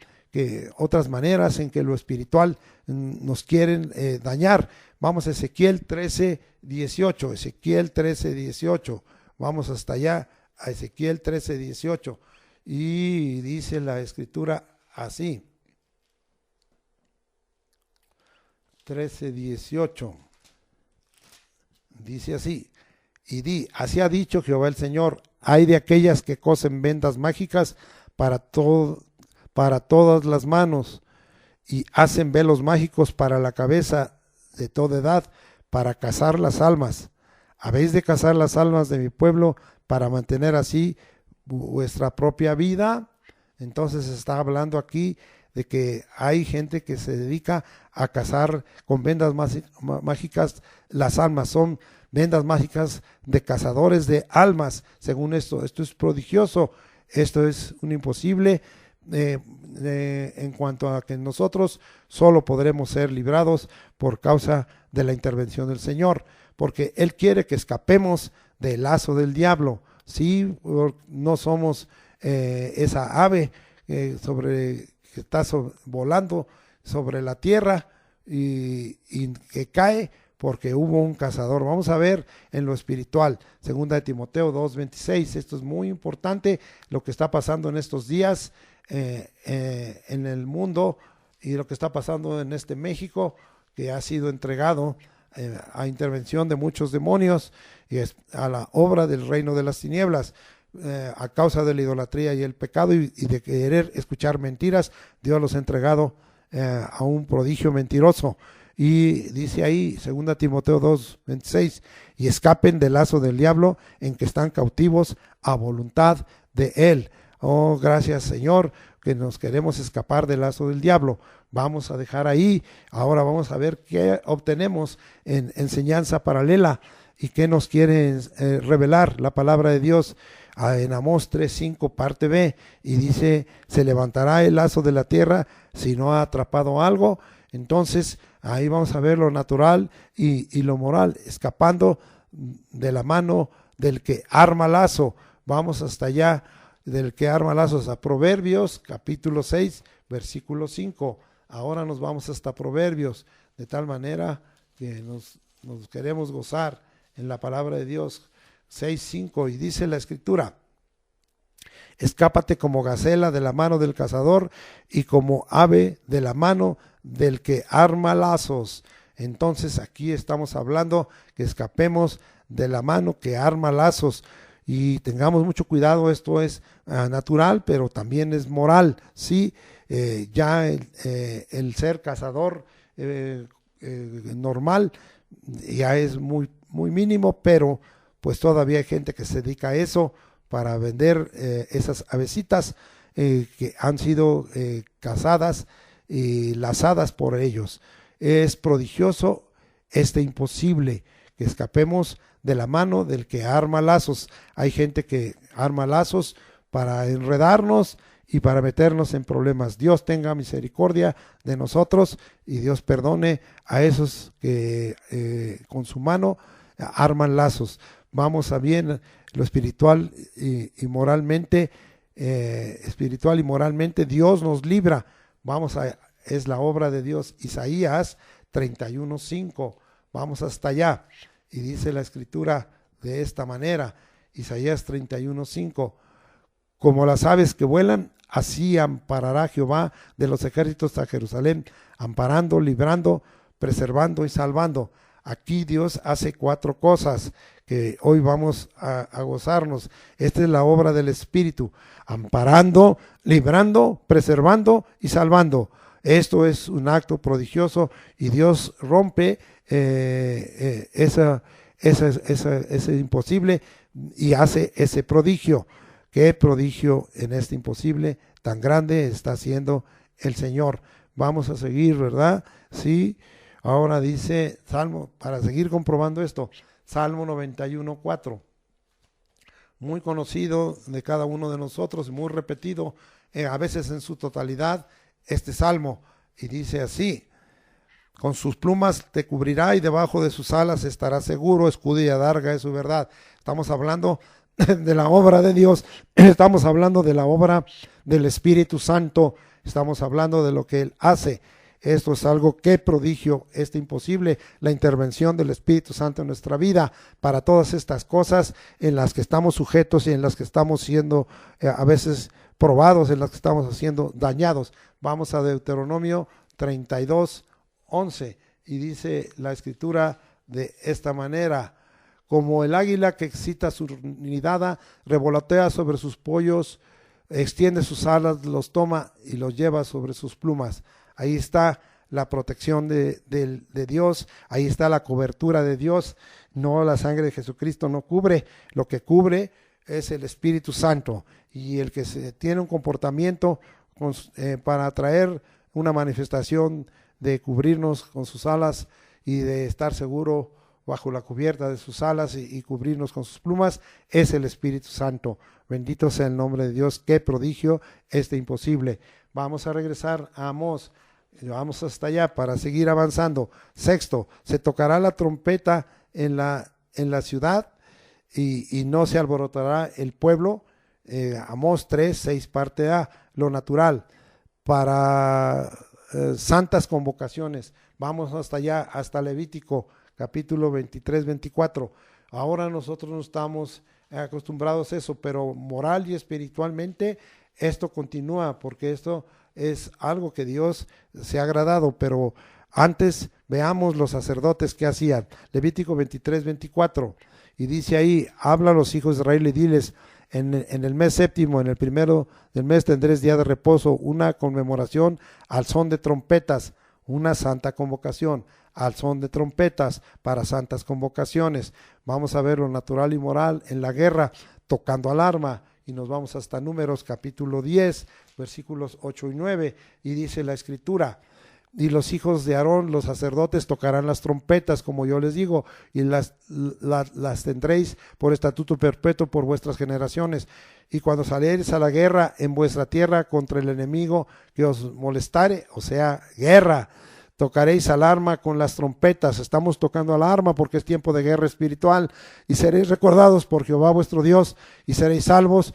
otras maneras en que lo espiritual nos quieren dañar. Vamos a Ezequiel 13:18, Ezequiel 13:18, vamos hasta allá, a Ezequiel 13:18, y dice la escritura así, 13:18. Dice así: y así ha dicho Jehová el Señor, hay de aquellas que cosen vendas mágicas para todas las manos, y hacen velos mágicos para la cabeza de toda edad, para cazar las almas. Habéis de cazar las almas de mi pueblo, para mantener así vuestra propia vida. Entonces está hablando aquí de que hay gente que se dedica a cazar con vendas mágicas las almas. Son vendas mágicas de cazadores de almas. Según esto es prodigioso, esto es un imposible, en cuanto a que nosotros solo podremos ser librados por causa de la intervención del Señor, porque Él quiere que escapemos del lazo del diablo. Sí, no somos esa ave que está volando sobre la tierra y que cae porque hubo un cazador. Vamos a ver en lo espiritual, 2 de Timoteo 2:26. Esto es muy importante, lo que está pasando en estos días en el mundo, y lo que está pasando en este México, que ha sido entregado a intervención de muchos demonios y a la obra del reino de las tinieblas. A causa de la idolatría y el pecado y de querer escuchar mentiras, Dios los ha entregado a un prodigio mentiroso. Y dice ahí, 2 Timoteo 2:26, y escapen del lazo del diablo en que están cautivos a voluntad de él. Oh, gracias, Señor, que nos queremos escapar del lazo del diablo. Vamos a dejar ahí. Ahora vamos a ver qué obtenemos en enseñanza paralela y qué nos quiere revelar la palabra de Dios. En Amós 3:5 parte B, y dice: se levantará el lazo de la tierra si no ha atrapado algo. Entonces ahí vamos a ver lo natural y lo moral, escapando de la mano del que arma lazo. Vamos hasta allá, del que arma lazos, a Proverbios capítulo 6 versículo 5. Ahora nos vamos hasta Proverbios, de tal manera que nos queremos gozar en la palabra de Dios. 6:5, y dice la escritura: escápate como gacela de la mano del cazador y como ave de la mano del que arma lazos. Entonces aquí estamos hablando que escapemos de la mano que arma lazos, y tengamos mucho cuidado. Esto es natural, pero también es moral. Sí, ya el ser cazador normal ya es muy, muy mínimo, pero pues todavía hay gente que se dedica a eso para vender esas avecitas que han sido cazadas y lazadas por ellos. Es prodigioso imposible que escapemos de la mano del que arma lazos. Hay gente que arma lazos para enredarnos y para meternos en problemas. Dios tenga misericordia de nosotros y Dios perdone a esos que con su mano arman lazos. Vamos a bien lo espiritual y moralmente, Dios nos libra. Es la obra de Dios. Isaías 31:5. Vamos hasta allá. Y dice la escritura de esta manera, Isaías 31:5. Como las aves que vuelan, así amparará Jehová de los ejércitos a Jerusalén, amparando, librando, preservando y salvando. Aquí Dios hace 4 cosas que hoy vamos a gozarnos. Esta es la obra del Espíritu, amparando, librando, preservando y salvando. Esto es un acto prodigioso y Dios rompe ese imposible y hace ese prodigio. Qué prodigio en este imposible tan grande está haciendo el Señor. Vamos a seguir, ¿verdad? Sí. Ahora dice Salmo, para seguir comprobando esto, Salmo 91:4. Muy conocido de cada uno de nosotros, muy repetido, a veces en su totalidad, este salmo. Y dice así: con sus plumas te cubrirá y debajo de sus alas estará seguro, escudo y adarga es su verdad. Estamos hablando de la obra de Dios, estamos hablando de la obra del Espíritu Santo, estamos hablando de lo que Él hace. Esto es algo que prodigio, imposible, la intervención del Espíritu Santo en nuestra vida para todas estas cosas en las que estamos sujetos y en las que estamos siendo a veces probados, en las que estamos siendo dañados. Vamos a Deuteronomio 32:11 y dice la escritura de esta manera: como el águila que excita su nidada, revolotea sobre sus pollos, extiende sus alas, los toma y los lleva sobre sus plumas. Ahí está la protección de Dios, ahí está la cobertura de Dios. No, la sangre de Jesucristo no cubre, lo que cubre es el Espíritu Santo, y el que tiene un comportamiento para traer una manifestación de cubrirnos con sus alas y de estar seguro bajo la cubierta de sus alas y cubrirnos con sus plumas, es el Espíritu Santo. Bendito sea el nombre de Dios. Qué prodigio imposible. Vamos a regresar a Amós. Vamos hasta allá para seguir avanzando. Sexto, se tocará la trompeta en la ciudad y no se alborotará el pueblo. Amós 3:6, parte A, lo natural. Para santas convocaciones. Vamos hasta allá, hasta Levítico capítulo 23-24. Ahora nosotros no estamos acostumbrados a eso, pero moral y espiritualmente esto continúa, porque esto es algo que Dios se ha agradado. Pero antes veamos los sacerdotes que hacían. Levítico 23-24, y dice ahí: habla a los hijos de Israel y diles: en el mes séptimo, en el primero del mes, tendréis día de reposo, una conmemoración al son de trompetas, una santa convocación al son de trompetas para santas convocaciones. Vamos a ver lo natural y moral en la guerra, tocando alarma, y nos vamos hasta Números capítulo 10, versículos 8 y 9, y dice la escritura: y los hijos de Aarón, los sacerdotes, tocarán las trompetas, como yo les digo, y las tendréis por estatuto perpetuo por vuestras generaciones. Y cuando saliereis a la guerra en vuestra tierra contra el enemigo que os molestare, o sea, guerra, tocaréis alarma con las trompetas. Estamos tocando alarma porque es tiempo de guerra espiritual. Y seréis recordados por Jehová vuestro Dios, y seréis salvos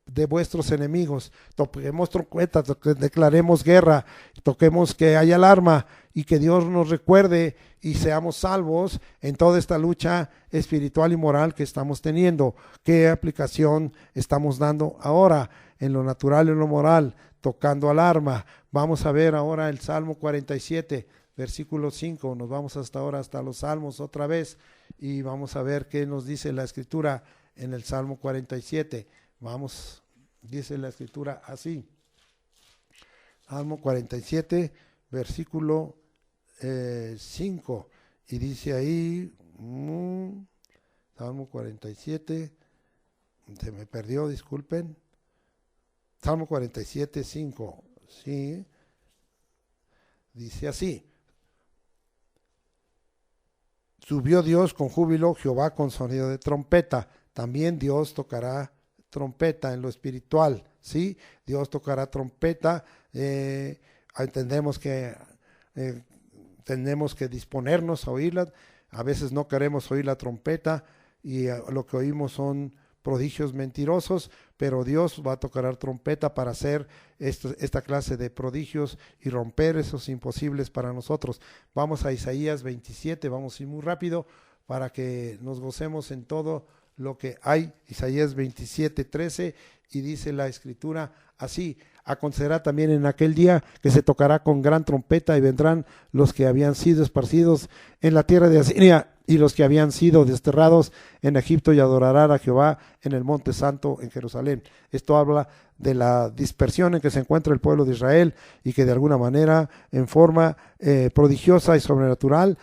de vuestros enemigos. Toquemos trompetas, declaremos guerra, toquemos que haya alarma, y que Dios nos recuerde y seamos salvos en toda esta lucha espiritual y moral que estamos teniendo. ¿Qué aplicación estamos dando ahora en lo natural y en lo moral? Tocando alarma. Vamos a ver ahora el Salmo 47, versículo 5. Nos vamos hasta ahora, hasta los Salmos otra vez, y vamos a ver qué nos dice la Escritura en el Salmo 47. Vamos, dice la Escritura así. Salmo 47, versículo 5. Y dice ahí, Salmo 47, se me perdió, disculpen. Salmo 47, 5, sí, dice así: subió Dios con júbilo, Jehová con sonido de trompeta. También Dios tocará trompeta en lo espiritual, ¿sí? Dios tocará trompeta. Entendemos que tenemos que disponernos a oírla. A veces no queremos oír la trompeta y lo que oímos son prodigios mentirosos, pero Dios va a tocar trompeta para hacer esta clase de prodigios y romper esos imposibles para nosotros. Vamos a Isaías 27, vamos a ir muy rápido para que nos gocemos en todo lo que hay. Isaías 27, 13, y dice la escritura así: acontecerá también en aquel día que se tocará con gran trompeta, y vendrán los que habían sido esparcidos en la tierra de Asiria y los que habían sido desterrados en Egipto, y adorarán a Jehová en el monte santo en Jerusalén. Esto habla de la dispersión en que se encuentra el pueblo de Israel, y que de alguna manera, en forma prodigiosa y sobrenatural,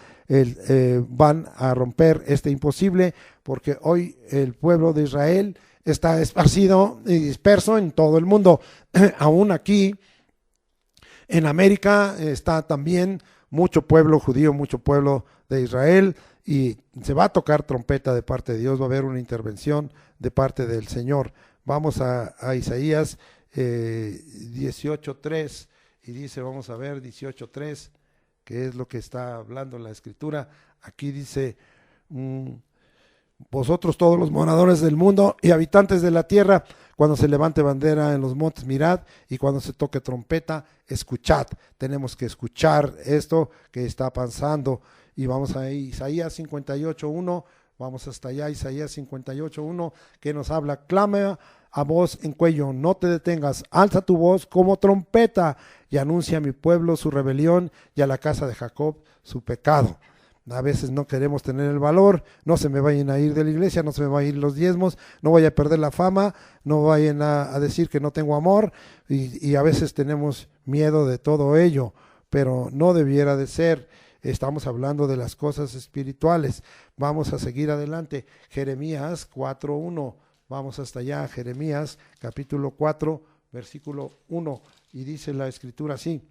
van a romper este imposible, porque hoy el pueblo de Israel está esparcido y disperso en todo el mundo. Aún aquí en América está también mucho pueblo judío, mucho pueblo de Israel, y se va a tocar trompeta de parte de Dios, va a haber una intervención de parte del Señor. Vamos a Isaías 18:3, y dice, vamos a ver 18:3, que es lo que está hablando la escritura. Aquí dice: vosotros todos los moradores del mundo y habitantes de la tierra, cuando se levante bandera en los montes, mirad, y cuando se toque trompeta, escuchad. Tenemos que escuchar esto que está pasando. Y vamos a Isaías 58:1, vamos hasta allá, Isaías 58:1, que nos habla: clama a voz en cuello, no te detengas, alza tu voz como trompeta, y anuncia a mi pueblo su rebelión, y a la casa de Jacob su pecado. A veces no queremos tener el valor, no se me vayan a ir de la iglesia, no se me vayan a ir los diezmos, no vaya a perder la fama, no vayan a decir que no tengo amor, y a veces tenemos miedo de todo ello, pero no debiera de ser. Estamos hablando de las cosas espirituales. Vamos a seguir adelante. Jeremías 4:1, vamos hasta allá, Jeremías capítulo 4, versículo 1, y dice la escritura así: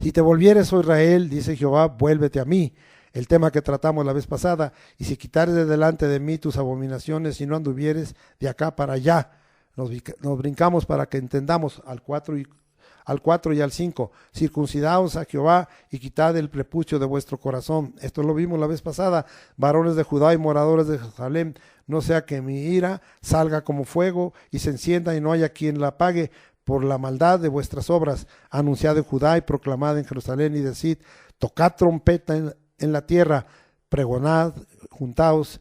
si te volvieres, oh Israel, dice Jehová, vuélvete a mí. El tema que tratamos la vez pasada: y si quitares de delante de mí tus abominaciones, y no anduvieres de acá para allá. Nos brincamos para que entendamos al 4 y al 5. Circuncidaos a Jehová y quitad el prepucio de vuestro corazón. Esto lo vimos la vez pasada. Varones de Judá y moradores de Jerusalén, no sea que mi ira salga como fuego y se encienda, y no haya quien la apague por la maldad de vuestras obras. Anunciad en Judá y proclamad en Jerusalén, y decid: tocad trompeta en la tierra, pregonad, juntaos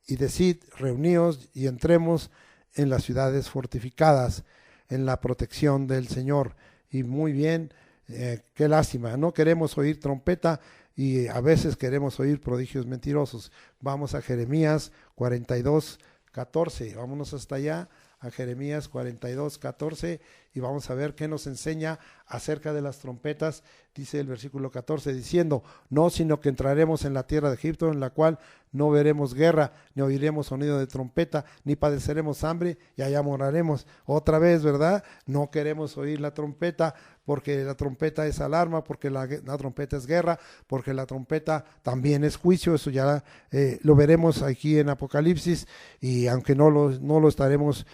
y decid: reuníos y entremos en las ciudades fortificadas, en la protección del Señor. Y muy bien, qué lástima, no queremos oír trompeta, y a veces queremos oír prodigios mentirosos. Vamos a Jeremías 42:14, vámonos hasta allá, a Jeremías 42:14, y vamos a ver qué nos enseña acerca de las trompetas. Dice el versículo 14, diciendo: no, sino que entraremos en la tierra de Egipto, en la cual no veremos guerra, ni oiremos sonido de trompeta, ni padeceremos hambre, y allá moraremos. Otra vez, ¿verdad? No queremos oír la trompeta, porque la trompeta es alarma, porque la trompeta es guerra, porque la trompeta también es juicio. Eso ya lo veremos aquí en Apocalipsis, y aunque no lo estaremos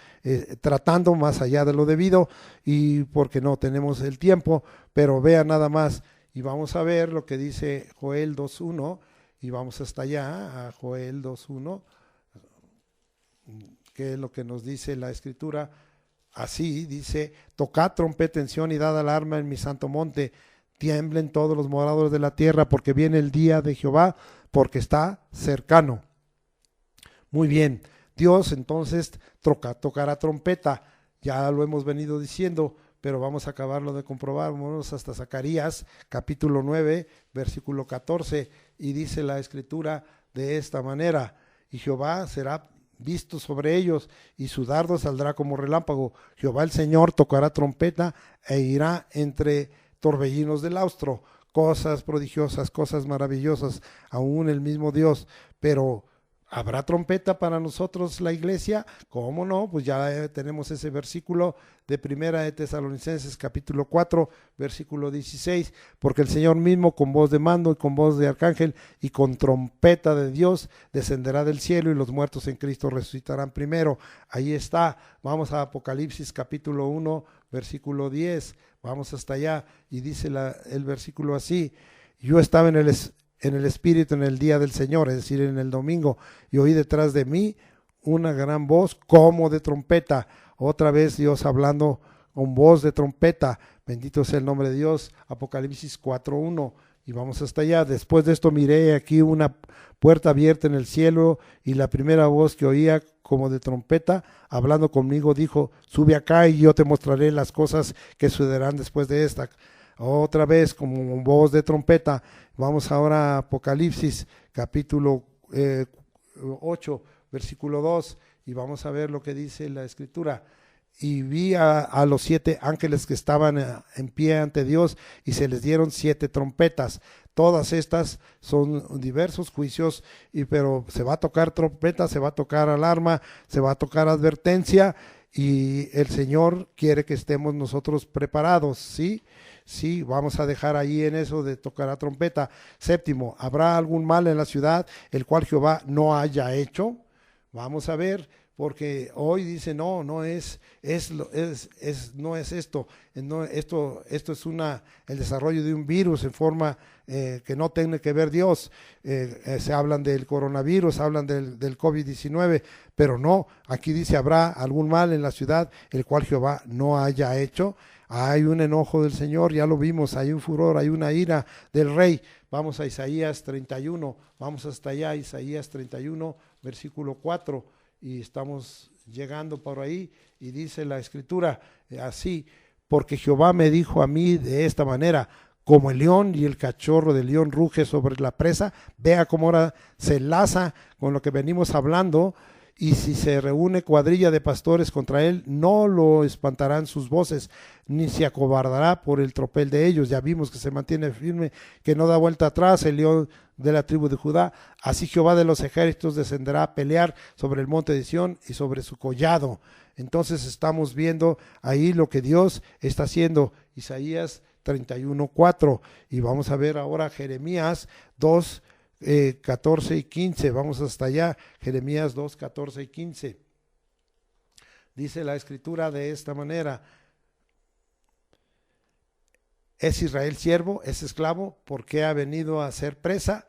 tratando más allá de lo debido, y porque no tenemos el tiempo, pero vean nada más, y vamos a ver lo que dice Joel 2:1, y vamos hasta allá, a Joel 2:1, que es lo que nos dice la escritura. Así dice: tocad trompeta en Sión y dad alarma en mi santo monte, tiemblen todos los moradores de la tierra, porque viene el día de Jehová, porque está cercano. Muy bien, Dios entonces tocará trompeta, ya lo hemos venido diciendo, pero vamos a acabarlo de comprobar. Vamos hasta Zacarías capítulo 9, versículo 14, y dice la escritura de esta manera: y Jehová será visto sobre ellos, y su dardo saldrá como relámpago. Jehová el Señor tocará trompeta, e irá entre torbellinos del austro. Cosas prodigiosas, cosas maravillosas, aún el mismo Dios, pero ¿Habrá trompeta para nosotros la iglesia? ¿Cómo no? Pues ya tenemos ese versículo de Primera de Tesalonicenses capítulo 4, versículo 16, porque el Señor mismo con voz de mando y con voz de arcángel y con trompeta de Dios descenderá del cielo y los muertos en Cristo resucitarán primero. Ahí está, vamos a Apocalipsis capítulo 1, versículo 10, vamos hasta allá y dice el versículo así: yo estaba en el Espíritu en el día del Señor, es decir, en el domingo, y oí detrás de mí una gran voz como de trompeta. Otra vez Dios hablando con voz de trompeta. Bendito sea el nombre de Dios. Apocalipsis 4:1. Y vamos hasta allá. Después de esto miré aquí una puerta abierta en el cielo, y la primera voz que oía como de trompeta, hablando conmigo, dijo: sube acá y yo te mostraré las cosas que sucederán después de esta. Otra vez como voz de trompeta. Vamos ahora a Apocalipsis capítulo 8, versículo 2, y vamos a ver lo que dice la escritura. Y vi a los 7 ángeles que estaban en pie ante Dios, y se les dieron 7 trompetas. Todas estas son diversos juicios, pero se va a tocar trompeta, se va a tocar alarma, se va a tocar advertencia, y el Señor quiere que estemos nosotros preparados, ¿sí? Sí, vamos a dejar ahí en eso de tocar la trompeta. Séptimo, ¿habrá algún mal en la ciudad el cual Jehová no haya hecho? Vamos a ver, porque hoy dice no no es esto, no, esto es el desarrollo de un virus en forma que no tiene que ver Dios. Se hablan del coronavirus, hablan del COVID-19, pero no, aquí dice: habrá algún mal en la ciudad el cual Jehová no haya hecho. Hay un enojo del Señor, ya lo vimos, hay un furor, hay una ira del rey. Vamos a Isaías 31, vamos hasta allá, Isaías 31, versículo 4, y estamos llegando por ahí, y dice la escritura así: porque Jehová me dijo a mí de esta manera: como el león y el cachorro del león ruge sobre la presa. Vea cómo ahora se enlaza con lo que venimos hablando. Y si se reúne cuadrilla de pastores contra él, no lo espantarán sus voces, ni se acobardará por el tropel de ellos. Ya vimos que se mantiene firme, que no da vuelta atrás, el león de la tribu de Judá. Así Jehová de los ejércitos descenderá a pelear sobre el monte de Sión y sobre su collado. Entonces estamos viendo ahí lo que Dios está haciendo. Isaías 31:4, y vamos a ver ahora Jeremías 2, 14 y 15, vamos hasta allá, Jeremías 2, 14 y 15. Dice la escritura de esta manera: ¿es Israel siervo? ¿Es esclavo? ¿Por qué ha venido a ser presa?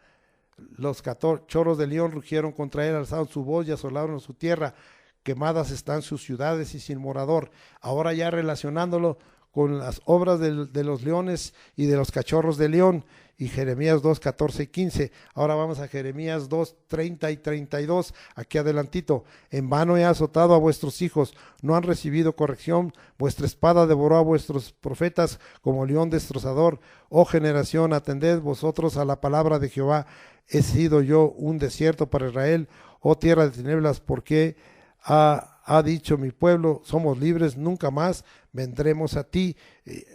Los cachorros de león rugieron contra él, alzaron su voz y asolaron su tierra. Quemadas están sus ciudades y sin morador. Ahora ya relacionándolo con las obras de los leones y de los cachorros de león. Y Jeremías 2, 14 y 15. Ahora vamos a Jeremías 2, 30 y 32, aquí adelantito. En vano he azotado a vuestros hijos, no han recibido corrección, vuestra espada devoró a vuestros profetas como león destrozador. Oh generación, atended vosotros a la palabra de Jehová. He sido yo un desierto para Israel, oh tierra de tinieblas, porque ha dicho mi pueblo: somos libres, nunca más vendremos a ti.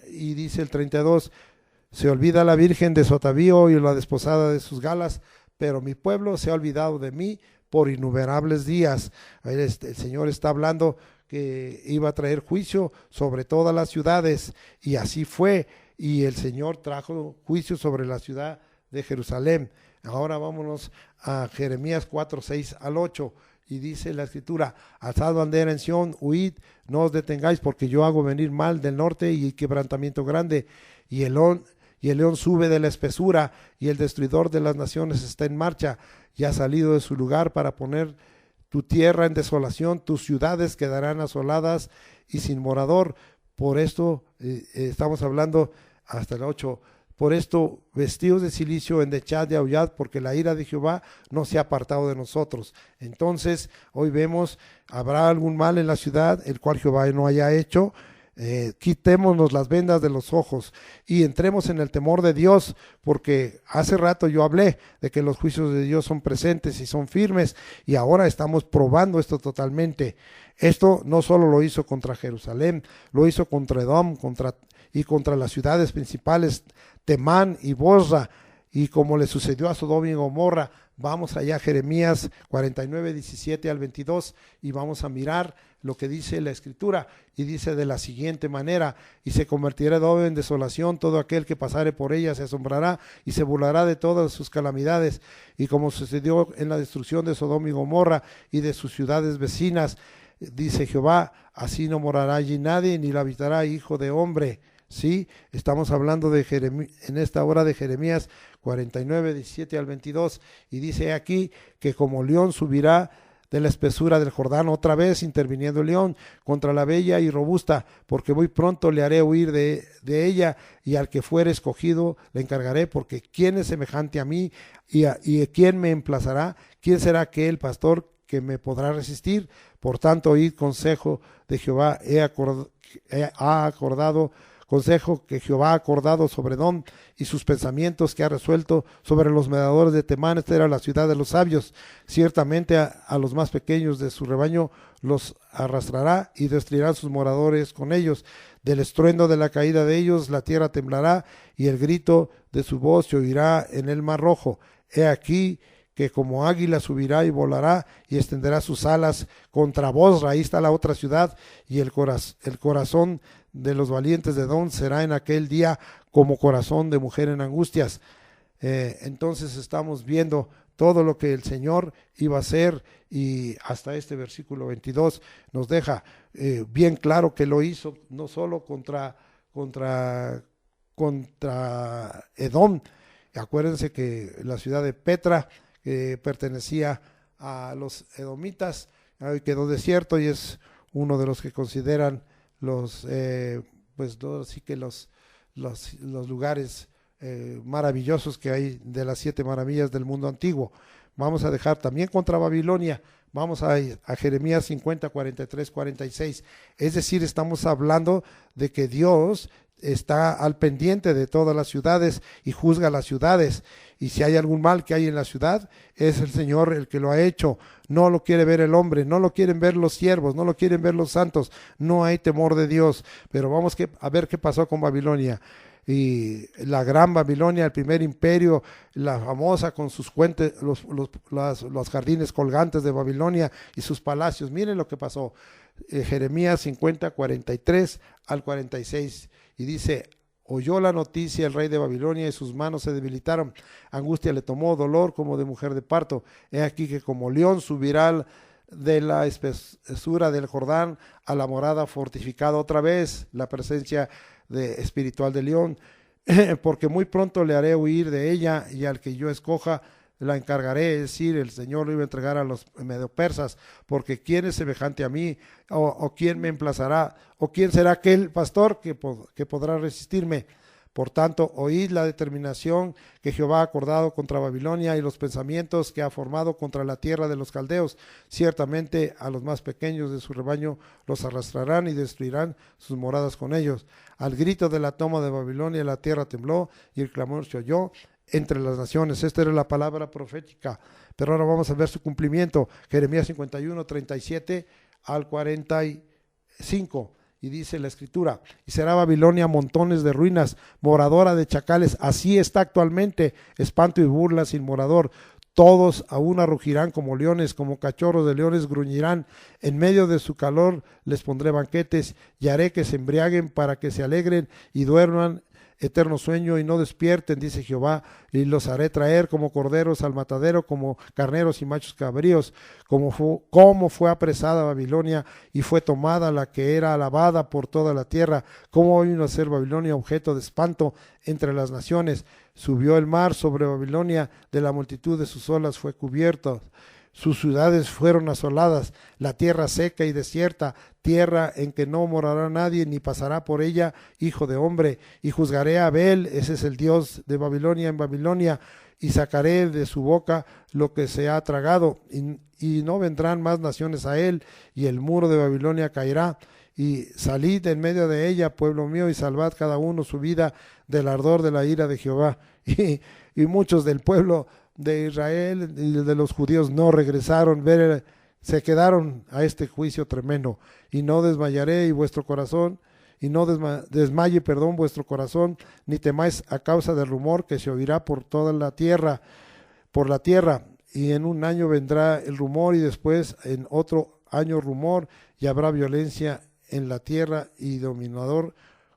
Y dice el 32: se olvida la virgen de su atavío y la desposada de sus galas, pero mi pueblo se ha olvidado de mí por innumerables días. El Señor está hablando que iba a traer juicio sobre todas las ciudades, y así fue, y el Señor trajo juicio sobre la ciudad de Jerusalén. Ahora vámonos a Jeremías 4, 6 al 8. Y dice la escritura: alzad bandera en Sión, huid, no os detengáis, porque yo hago venir mal del norte y quebrantamiento grande, y el león sube de la espesura, y el destruidor de las naciones está en marcha, y ha salido de su lugar para poner tu tierra en desolación, tus ciudades quedarán asoladas y sin morador. Por esto estamos hablando hasta el 8. Por esto, vestidos de cilicio, endechad y aullad, porque la ira de Jehová no se ha apartado de nosotros. Entonces, hoy vemos: ¿habrá algún mal en la ciudad el cual Jehová no haya hecho? Quitémonos las vendas de los ojos y entremos en el temor de Dios, porque hace rato yo hablé de que los juicios de Dios son presentes y son firmes, y ahora estamos probando esto totalmente. Esto no solo lo hizo contra Jerusalén, lo hizo contra Edom, contra las ciudades principales, Temán y Bosra, y como le sucedió a Sodoma y Gomorra. Vamos allá a Jeremías 49, 17 al 22 y vamos a mirar lo que dice la Escritura, y dice de la siguiente manera: y se convertirá Edom en desolación, todo aquel que pasare por ella se asombrará y se burlará de todas sus calamidades, y como sucedió en la destrucción de Sodoma y Gomorra y de sus ciudades vecinas, dice Jehová, así no morará allí nadie, ni la habitará hijo de hombre. Sí, estamos hablando de en esta hora de Jeremías 49, 17 al 22, y dice aquí que como león subirá de la espesura del Jordán, otra vez interviniendo el león contra la bella y robusta, porque muy pronto le haré huir de ella, y al que fuere escogido le encargaré, porque ¿quién es semejante a mí? ¿Y quién me emplazará? ¿Quién será aquel pastor que me podrá resistir? Por tanto, oíd consejo de Jehová, consejo que Jehová ha acordado sobre Edom, y sus pensamientos que ha resuelto sobre los medadores de Temán. Esta era la ciudad de los sabios. Ciertamente a los más pequeños de su rebaño los arrastrará, y destruirán sus moradores con ellos. Del estruendo de la caída de ellos la tierra temblará, y el grito de su voz se oirá en el mar rojo. He aquí que como águila subirá y volará, y extenderá sus alas contra Bosra. Ahí está la otra ciudad, y el corazón de los valientes de Edom será en aquel día como corazón de mujer en angustias. Entonces estamos viendo todo lo que el Señor iba a hacer, y hasta este versículo 22 nos deja bien claro que lo hizo no solo contra Edom. Acuérdense que la ciudad de Petra pertenecía a los edomitas, quedó desierto, y es uno de los que consideran los sí que los lugares maravillosos que hay de las 7 maravillas del mundo antiguo. Vamos a dejar también contra Babilonia. Vamos a Jeremías 50, 43, 46. Es decir, estamos hablando de que Dios está al pendiente de todas las ciudades y juzga las ciudades, y si hay algún mal que hay en la ciudad, es el Señor el que lo ha hecho. No lo quiere ver el hombre, no lo quieren ver los siervos, no lo quieren ver los santos, no hay temor de Dios. Pero vamos a ver qué pasó con Babilonia. Y la gran Babilonia, el primer imperio, la famosa con sus fuentes, los jardines colgantes de Babilonia y sus palacios. Miren lo que pasó. Jeremías 50, 43 al 46, y dice: oyó la noticia el rey de Babilonia, y sus manos se debilitaron, angustia le tomó, dolor como de mujer de parto. He aquí que como león subirá de la espesura del Jordán a la morada fortificada. Otra vez la presencia espiritual de león, porque muy pronto le haré huir de ella, y al que yo escoja la encargaré. Es decir, el Señor lo iba a entregar a los medopersas, porque ¿quién es semejante a mí? ¿O quién me emplazará? ¿O quién será aquel pastor que podrá resistirme? Por tanto, oíd la determinación que Jehová ha acordado contra Babilonia, y los pensamientos que ha formado contra la tierra de los caldeos. Ciertamente a los más pequeños de su rebaño los arrastrarán, y destruirán sus moradas con ellos. Al grito de la toma de Babilonia la tierra tembló, y el clamor se oyó entre las naciones. Esta era la palabra profética, pero ahora vamos a ver su cumplimiento. Jeremías 51, 37 al 45. Y dice la Escritura: y será Babilonia montones de ruinas, moradora de chacales. Así está actualmente, espanto y burla sin morador. Todos a una rugirán como leones, como cachorros de leones gruñirán. En medio de su calor les pondré banquetes, y haré que se embriaguen para que se alegren y duerman eterno sueño y no despierten, dice Jehová, y los haré traer como corderos al matadero, como carneros y machos cabríos. Como fue apresada Babilonia y fue tomada la que era alabada por toda la tierra. Cómo vino a ser Babilonia objeto de espanto entre las naciones. Subió el mar sobre Babilonia, de la multitud de sus olas fue cubierto. Sus ciudades fueron asoladas, la tierra seca y desierta, tierra en que no morará nadie, ni pasará por ella hijo de hombre. Y juzgaré a Abel, ese es el dios de Babilonia, en Babilonia, y sacaré de su boca lo que se ha tragado, y no vendrán más naciones a él, y el muro de Babilonia caerá. Y salid en medio de ella, pueblo mío, y salvad cada uno su vida del ardor de la ira de Jehová. Y muchos del pueblo de Israel y de los judíos no regresaron, se quedaron a este juicio tremendo. Y no desmayaré, y vuestro corazón y no desmaye, vuestro corazón, ni temáis a causa del rumor que se oirá por toda la tierra, y en un año vendrá el rumor y después en otro año rumor, y habrá violencia en la tierra y dominador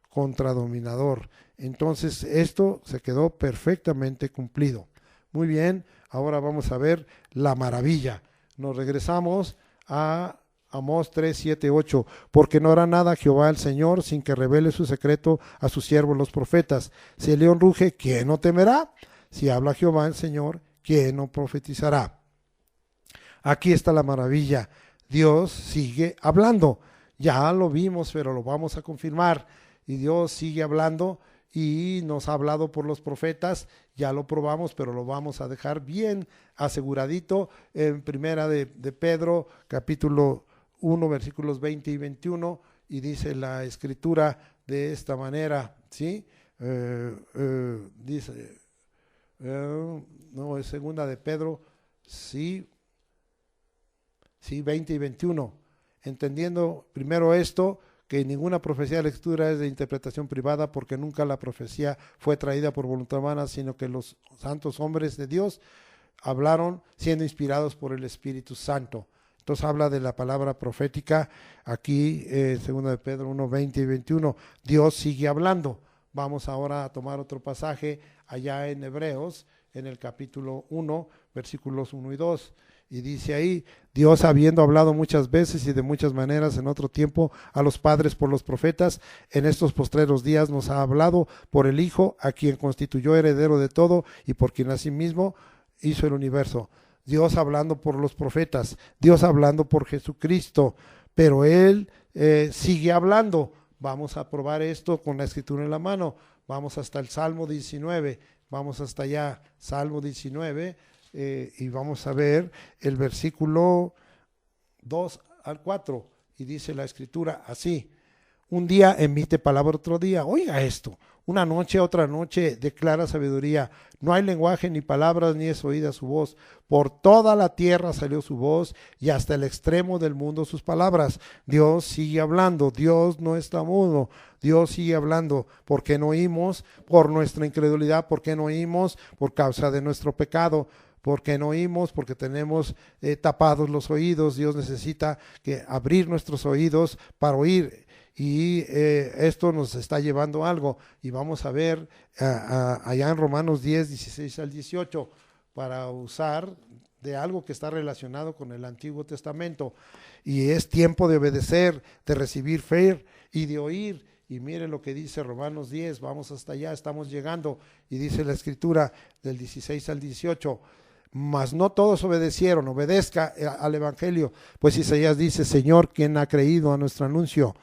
contra dominador. Entonces esto se quedó perfectamente cumplido. Muy bien, ahora vamos a ver la maravilla. Nos regresamos a Amós 3, 7, 8, porque no hará nada Jehová el Señor sin que revele su secreto a sus siervos los profetas. Si el león ruge, ¿quién no temerá? Si habla Jehová el Señor, ¿quién no profetizará? Aquí está la maravilla. Dios sigue hablando. Ya lo vimos, pero lo vamos a confirmar. Y Dios sigue hablando y nos ha hablado por los profetas. Ya lo probamos, pero lo vamos a dejar bien aseguradito en primera de Pedro, capítulo 1, versículos 20 y 21. Y dice la escritura de esta manera, ¿sí? Dice, no, es segunda de Pedro, sí, 20 y 21. Entendiendo primero esto, que ninguna profecía de la Escritura es de interpretación privada, porque nunca la profecía fue traída por voluntad humana, sino que los santos hombres de Dios hablaron siendo inspirados por el Espíritu Santo. Entonces habla de la palabra profética aquí, segunda de Pedro 1, 20 y 21. Dios sigue hablando. Vamos ahora a tomar otro pasaje allá en Hebreos, en el capítulo 1, versículos 1 y 2. Y dice ahí, Dios habiendo hablado muchas veces y de muchas maneras en otro tiempo a los padres por los profetas, en estos postreros días nos ha hablado por el Hijo, a quien constituyó heredero de todo y por quien asimismo hizo el universo. Dios hablando por los profetas, Dios hablando por Jesucristo, pero Él sigue hablando. Vamos a probar esto con la escritura en la mano. Vamos hasta el Salmo 19, vamos hasta allá, Salmo 19, y vamos a ver el versículo 2 al 4, y dice la escritura así: un día emite palabra otro día, oiga esto, una noche otra noche declara sabiduría, no hay lenguaje ni palabras ni es oída su voz, por toda la tierra salió su voz y hasta el extremo del mundo sus palabras. Dios sigue hablando, Dios no está mudo, Dios sigue hablando. ¿Por qué no oímos? Por nuestra incredulidad. ¿Por qué no oímos? Por causa de nuestro pecado. ¿Por qué no oímos? Porque tenemos tapados los oídos. Dios necesita abrir nuestros oídos para oír. Y esto nos está llevando a algo. Y vamos a ver allá en Romanos 10, 16 al 18, para usar de algo que está relacionado con el Antiguo Testamento. Y es tiempo de obedecer, de recibir fe y de oír. Y mire lo que dice Romanos 10, vamos hasta allá, estamos llegando. Y dice la escritura del 16 al 18. Mas no todos obedecieron, obedezca al Evangelio, pues Isaías dice: Señor, ¿quién ha creído a nuestro anuncio?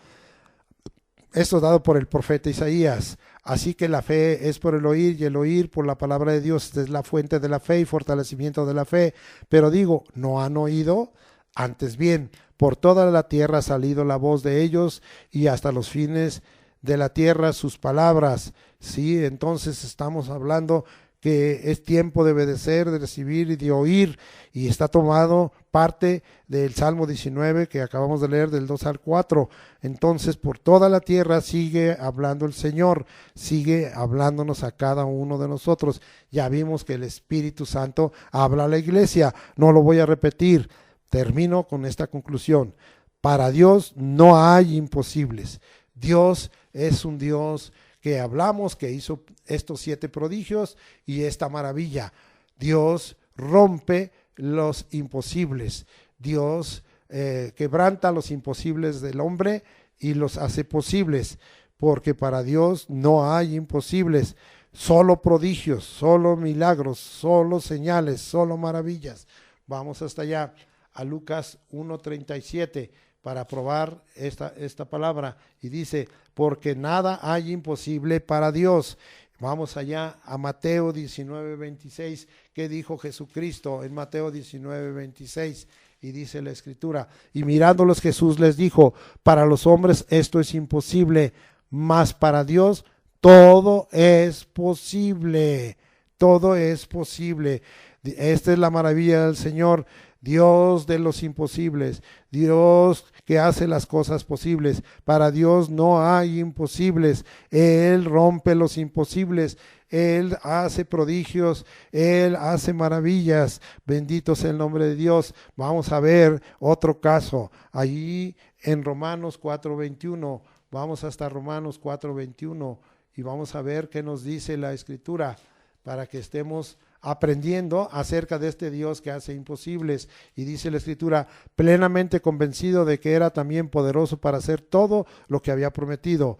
Esto dado por el profeta Isaías. Así que la fe es por el oír y el oír por la palabra de Dios. Esta es la fuente de la fe y fortalecimiento de la fe. Pero digo, ¿no han oído? Antes bien, por toda la tierra ha salido la voz de ellos y hasta los fines de la tierra sus palabras. Sí, entonces estamos hablando que es tiempo de obedecer, de recibir y de oír, y está tomado parte del Salmo 19 que acabamos de leer del 2 al 4. Entonces por toda la tierra sigue hablando el Señor, sigue hablándonos a cada uno de nosotros. Ya vimos que el Espíritu Santo habla a la iglesia, no lo voy a repetir. Termino con esta conclusión: para Dios no hay imposibles. Dios es un Dios que hablamos, que hizo estos 7 prodigios y esta maravilla. Dios rompe los imposibles. Dios quebranta los imposibles del hombre y los hace posibles, porque para Dios no hay imposibles. Solo prodigios, solo milagros, solo señales, solo maravillas. Vamos hasta allá a Lucas 1:37 para probar esta palabra, y dice: porque nada hay imposible para Dios. Vamos allá a Mateo 19:26, ¿qué dijo Jesucristo en Mateo 19:26? Y dice la escritura: y mirándolos Jesús les dijo: para los hombres esto es imposible, mas para Dios todo es posible. Todo es posible. Esta es la maravilla del Señor. Dios de los imposibles, Dios que hace las cosas posibles. Para Dios no hay imposibles. Él rompe los imposibles. Él hace prodigios, Él hace maravillas. Bendito sea el nombre de Dios. Vamos a ver otro caso. Allí en Romanos 4:21. Vamos hasta Romanos 4:21 y vamos a ver qué nos dice la Escritura para que estemos aprendiendo acerca de este Dios que hace imposibles. Y dice la Escritura, plenamente convencido de que era también poderoso para hacer todo lo que había prometido.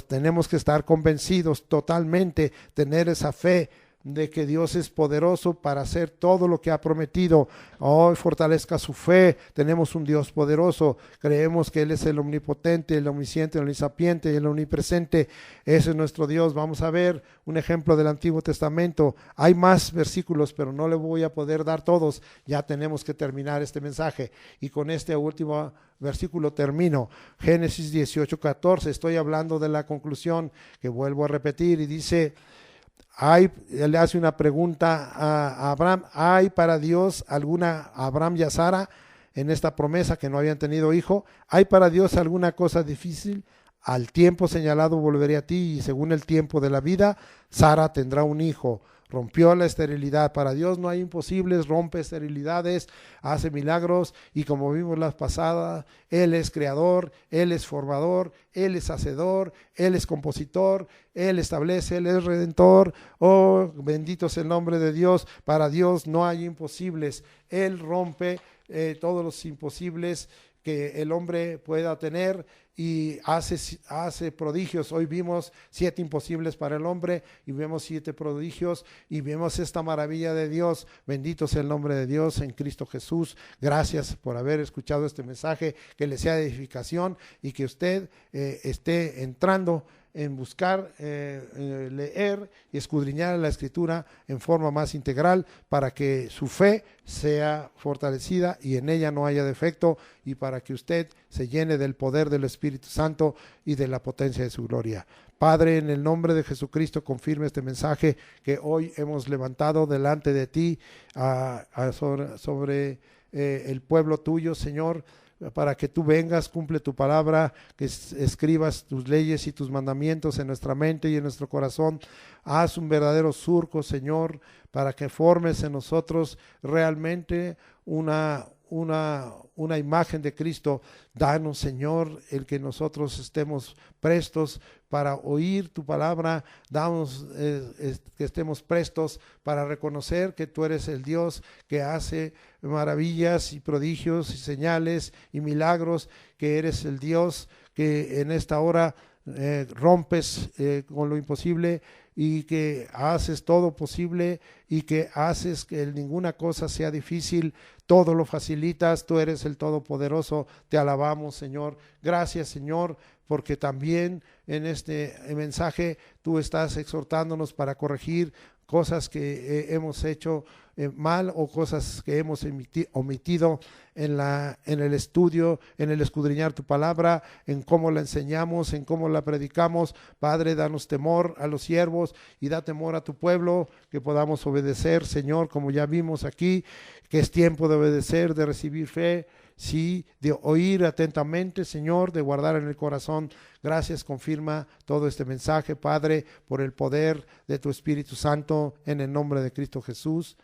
Tenemos que estar convencidos totalmente, tener esa fe de que Dios es poderoso para hacer todo lo que ha prometido. Hoy fortalezca su fe. Tenemos un Dios poderoso. Creemos que Él es el omnipotente, el omnisciente, el omnisapiente, el omnipresente. Ese es nuestro Dios. Vamos a ver un ejemplo del Antiguo Testamento. Hay más versículos, pero no le voy a poder dar todos. Ya tenemos que terminar este mensaje. Y con este último versículo termino. Génesis 18:14. Estoy hablando de la conclusión que vuelvo a repetir y dice... Él le hace una pregunta a Abraham, ¿hay para Dios alguna, Abraham y a Sara, en esta promesa que no habían tenido hijo, ¿hay para Dios alguna cosa difícil? Al tiempo señalado volveré a ti y según el tiempo de la vida, Sara tendrá un hijo. Rompió la esterilidad. Para Dios no hay imposibles, rompe esterilidades, hace milagros y como vimos las pasadas, Él es creador, Él es formador, Él es hacedor, Él es compositor, Él establece, Él es redentor. Oh, bendito es el nombre de Dios. Para Dios no hay imposibles. Él rompe todos los imposibles que el hombre pueda tener y hace prodigios. Hoy vimos 7 imposibles para el hombre y vemos 7 prodigios y vemos esta maravilla de Dios. Bendito sea el nombre de Dios en Cristo Jesús. Gracias por haber escuchado este mensaje, que le sea de edificación y que usted esté entrando en buscar, leer y escudriñar la Escritura en forma más integral para que su fe sea fortalecida y en ella no haya defecto y para que usted se llene del poder del Espíritu Santo y de la potencia de su gloria. Padre, en el nombre de Jesucristo, confirme este mensaje que hoy hemos levantado delante de ti sobre el pueblo tuyo, Señor, para que tú vengas, cumple tu palabra, que escribas tus leyes y tus mandamientos en nuestra mente y en nuestro corazón. Haz un verdadero surco, Señor, para que formes en nosotros realmente una imagen de Cristo. Danos, Señor, el que nosotros estemos prestos para oír tu palabra. Danos que estemos prestos para reconocer que tú eres el Dios que hace maravillas y prodigios y señales y milagros, que eres el Dios que en esta hora rompes con lo imposible y que haces todo posible y que haces que ninguna cosa sea difícil, todo lo facilitas, tú eres el Todopoderoso, te alabamos, Señor. Gracias, Señor, porque también en este mensaje tú estás exhortándonos para corregir cosas que hemos hecho mal o cosas que hemos omitido en el estudio, en el escudriñar tu palabra, en cómo la enseñamos, en cómo la predicamos. Padre, danos temor a los siervos y da temor a tu pueblo, que podamos obedecer, Señor, como ya vimos aquí, que es tiempo de obedecer, de recibir fe, sí, de oír atentamente, Señor, de guardar en el corazón. Gracias, confirma todo este mensaje, Padre, por el poder de tu Espíritu Santo, en el nombre de Cristo Jesús.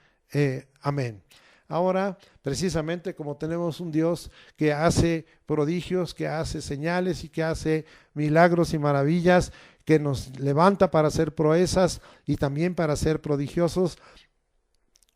Amén. Ahora, precisamente como tenemos un Dios que hace prodigios, que hace señales y que hace milagros y maravillas, que nos levanta para hacer proezas y también para ser prodigiosos,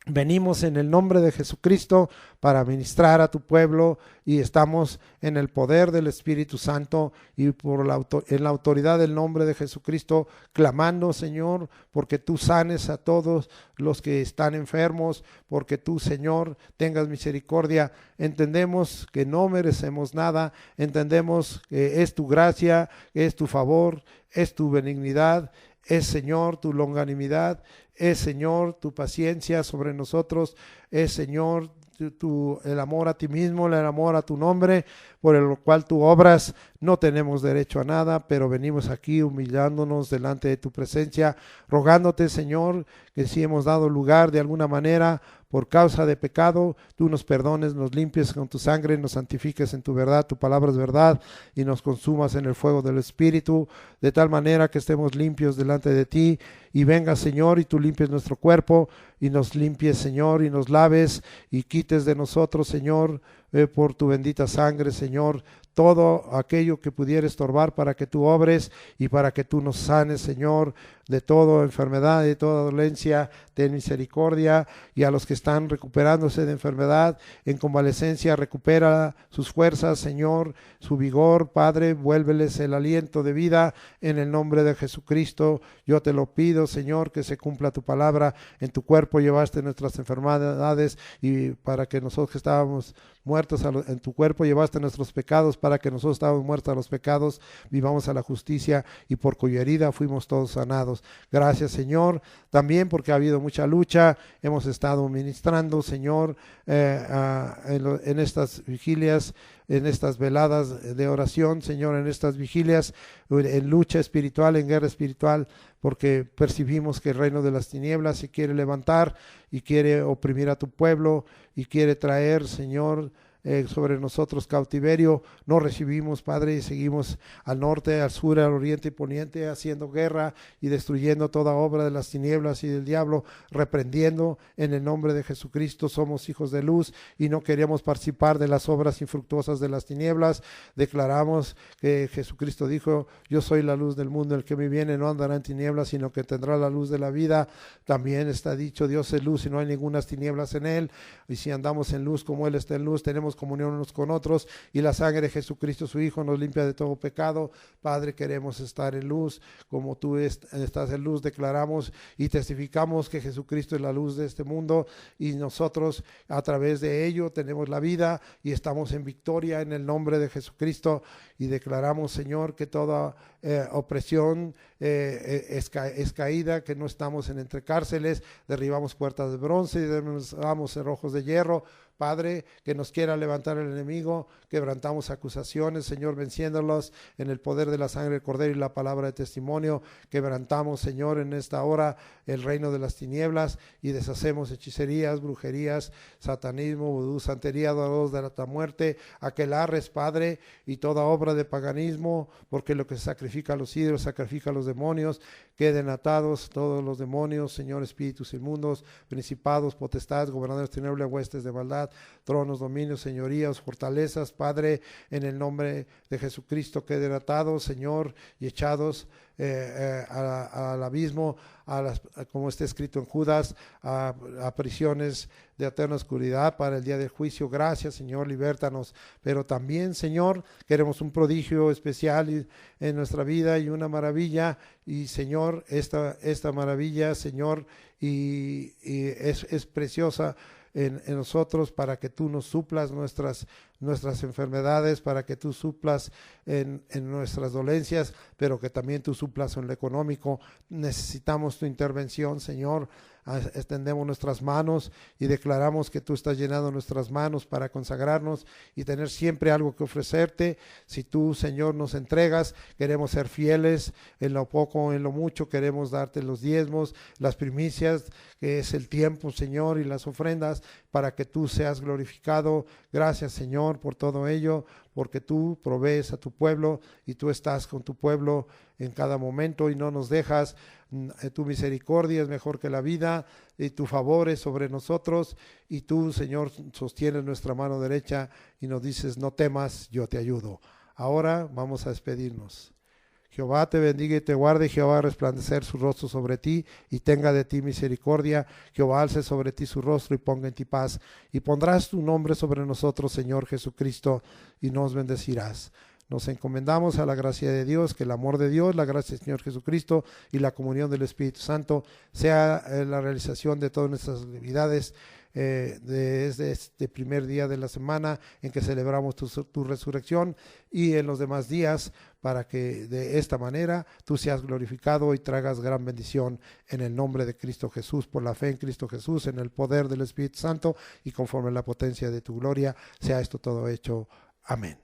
venimos en el nombre de Jesucristo para ministrar a tu pueblo y estamos en el poder del Espíritu Santo y en la autoridad del nombre de Jesucristo, clamando, Señor, porque tú sanes a todos los que están enfermos, porque tú, Señor, tengas misericordia. Entendemos que no merecemos nada, entendemos que es tu gracia, es tu favor, es tu benignidad, es, Señor, tu longanimidad, es, Señor, tu paciencia sobre nosotros, es, Señor, el amor a ti mismo, el amor a tu nombre, por el cual tú obras. No tenemos derecho a nada, pero venimos aquí humillándonos delante de tu presencia, rogándote, Señor, que si hemos dado lugar de alguna manera por causa de pecado, tú nos perdones, nos limpies con tu sangre, nos santifiques en tu verdad, tu palabra es verdad, y nos consumas en el fuego del Espíritu, de tal manera que estemos limpios delante de ti, y venga, Señor, y tú limpies nuestro cuerpo, y nos limpies, Señor, y nos laves, y quites de nosotros, Señor, por tu bendita sangre, Señor, todo aquello que pudiera estorbar para que tú obres y para que tú nos sanes, Señor, de toda enfermedad, de toda dolencia, ten misericordia, y a los que están recuperándose de enfermedad, en convalecencia, recupera sus fuerzas, Señor, su vigor, Padre, vuélveles el aliento de vida, en el nombre de Jesucristo. Yo te lo pido, Señor, que se cumpla tu palabra. En tu cuerpo llevaste nuestras enfermedades, y para que nosotros que estábamos muertos en tu cuerpo llevaste nuestros pecados, para que nosotros estábamos muertos a los pecados, vivamos a la justicia, y por cuya herida fuimos todos sanados. Gracias, Señor, también porque ha habido mucha lucha, hemos estado ministrando, Señor, en estas vigilias, en estas veladas de oración, Señor, en estas vigilias, en lucha espiritual, en guerra espiritual, porque percibimos que el reino de las tinieblas se quiere levantar y quiere oprimir a tu pueblo y quiere traer, Señor, sobre nosotros cautiverio. No recibimos, Padre, y seguimos al norte, al sur, al oriente y poniente, haciendo guerra y destruyendo toda obra de las tinieblas y del diablo, reprendiendo en el nombre de Jesucristo. Somos hijos de luz y no queremos participar de las obras infructuosas de las tinieblas. Declaramos que Jesucristo dijo: yo soy la luz del mundo, el que me viene no andará en tinieblas, sino que tendrá la luz de la vida. También está dicho: Dios es luz y no hay ninguna tinieblas en él, y si andamos en luz como él está en luz, tenemos comunión unos con otros, y la sangre de Jesucristo su Hijo nos limpia de todo pecado. Padre, queremos estar en luz como tú estás en luz. Declaramos y testificamos que Jesucristo es la luz de este mundo, y nosotros a través de ello tenemos la vida y estamos en victoria en el nombre de Jesucristo. Y declaramos, Señor, que toda opresión es caída, que no estamos en entre cárceles, derribamos puertas de bronce y derribamos cerrojos de hierro. Padre, que nos quiera levantar el enemigo, quebrantamos acusaciones, Señor, venciéndolos en el poder de la sangre del Cordero y la palabra de testimonio. Quebrantamos, Señor, en esta hora el reino de las tinieblas y deshacemos hechicerías, brujerías, satanismo, vudú, santería, dolores de la muerte, aquelarres, Padre, y toda obra de paganismo, porque lo que sacrifica a los ídolos sacrifica a los demonios. Queden atados todos los demonios, Señor, espíritus inmundos, principados, potestades, gobernadores de tinieblas, huestes de maldad, tronos, dominios, señorías, fortalezas, Padre, en el nombre de Jesucristo, queden atados, Señor, y echados al abismo, como está escrito en Judas, a prisiones de eterna oscuridad para el día del juicio. Gracias, Señor, libértanos. Pero también, Señor, queremos un prodigio especial en nuestra vida y una maravilla, y Señor, esta maravilla, Señor, y es preciosa en nosotros, para que tú nos suplas nuestras enfermedades, para que tú suplas en nuestras dolencias, pero que también tú suplas en lo económico. Necesitamos tu intervención, Señor. Extendemos nuestras manos y declaramos que tú estás llenando nuestras manos para consagrarnos y tener siempre algo que ofrecerte. Si tú, Señor, nos entregas, queremos ser fieles en lo poco, en lo mucho. Queremos darte los diezmos, las primicias, que es el tiempo, Señor, y las ofrendas, para que tú seas glorificado. Gracias, Señor, por todo ello, porque tú provees a tu pueblo y tú estás con tu pueblo en cada momento y no nos dejas. Tu misericordia es mejor que la vida y tu favor es sobre nosotros, y tú, Señor, sostienes nuestra mano derecha y nos dices: no temas, yo te ayudo. Ahora vamos a despedirnos. Jehová te bendiga y te guarde. Jehová resplandecer su rostro sobre ti y tenga de ti misericordia. Jehová alce sobre ti su rostro y ponga en ti paz. Y pondrás tu nombre sobre nosotros, Señor Jesucristo, y nos bendecirás. Nos encomendamos a la gracia de Dios, que el amor de Dios, la gracia del Señor Jesucristo y la comunión del Espíritu Santo sea la realización de todas nuestras actividades desde este primer día de la semana en que celebramos tu resurrección, y en los demás días, para que de esta manera tú seas glorificado y traigas gran bendición en el nombre de Cristo Jesús, por la fe en Cristo Jesús, en el poder del Espíritu Santo y conforme a la potencia de tu gloria, sea esto todo hecho. Amén.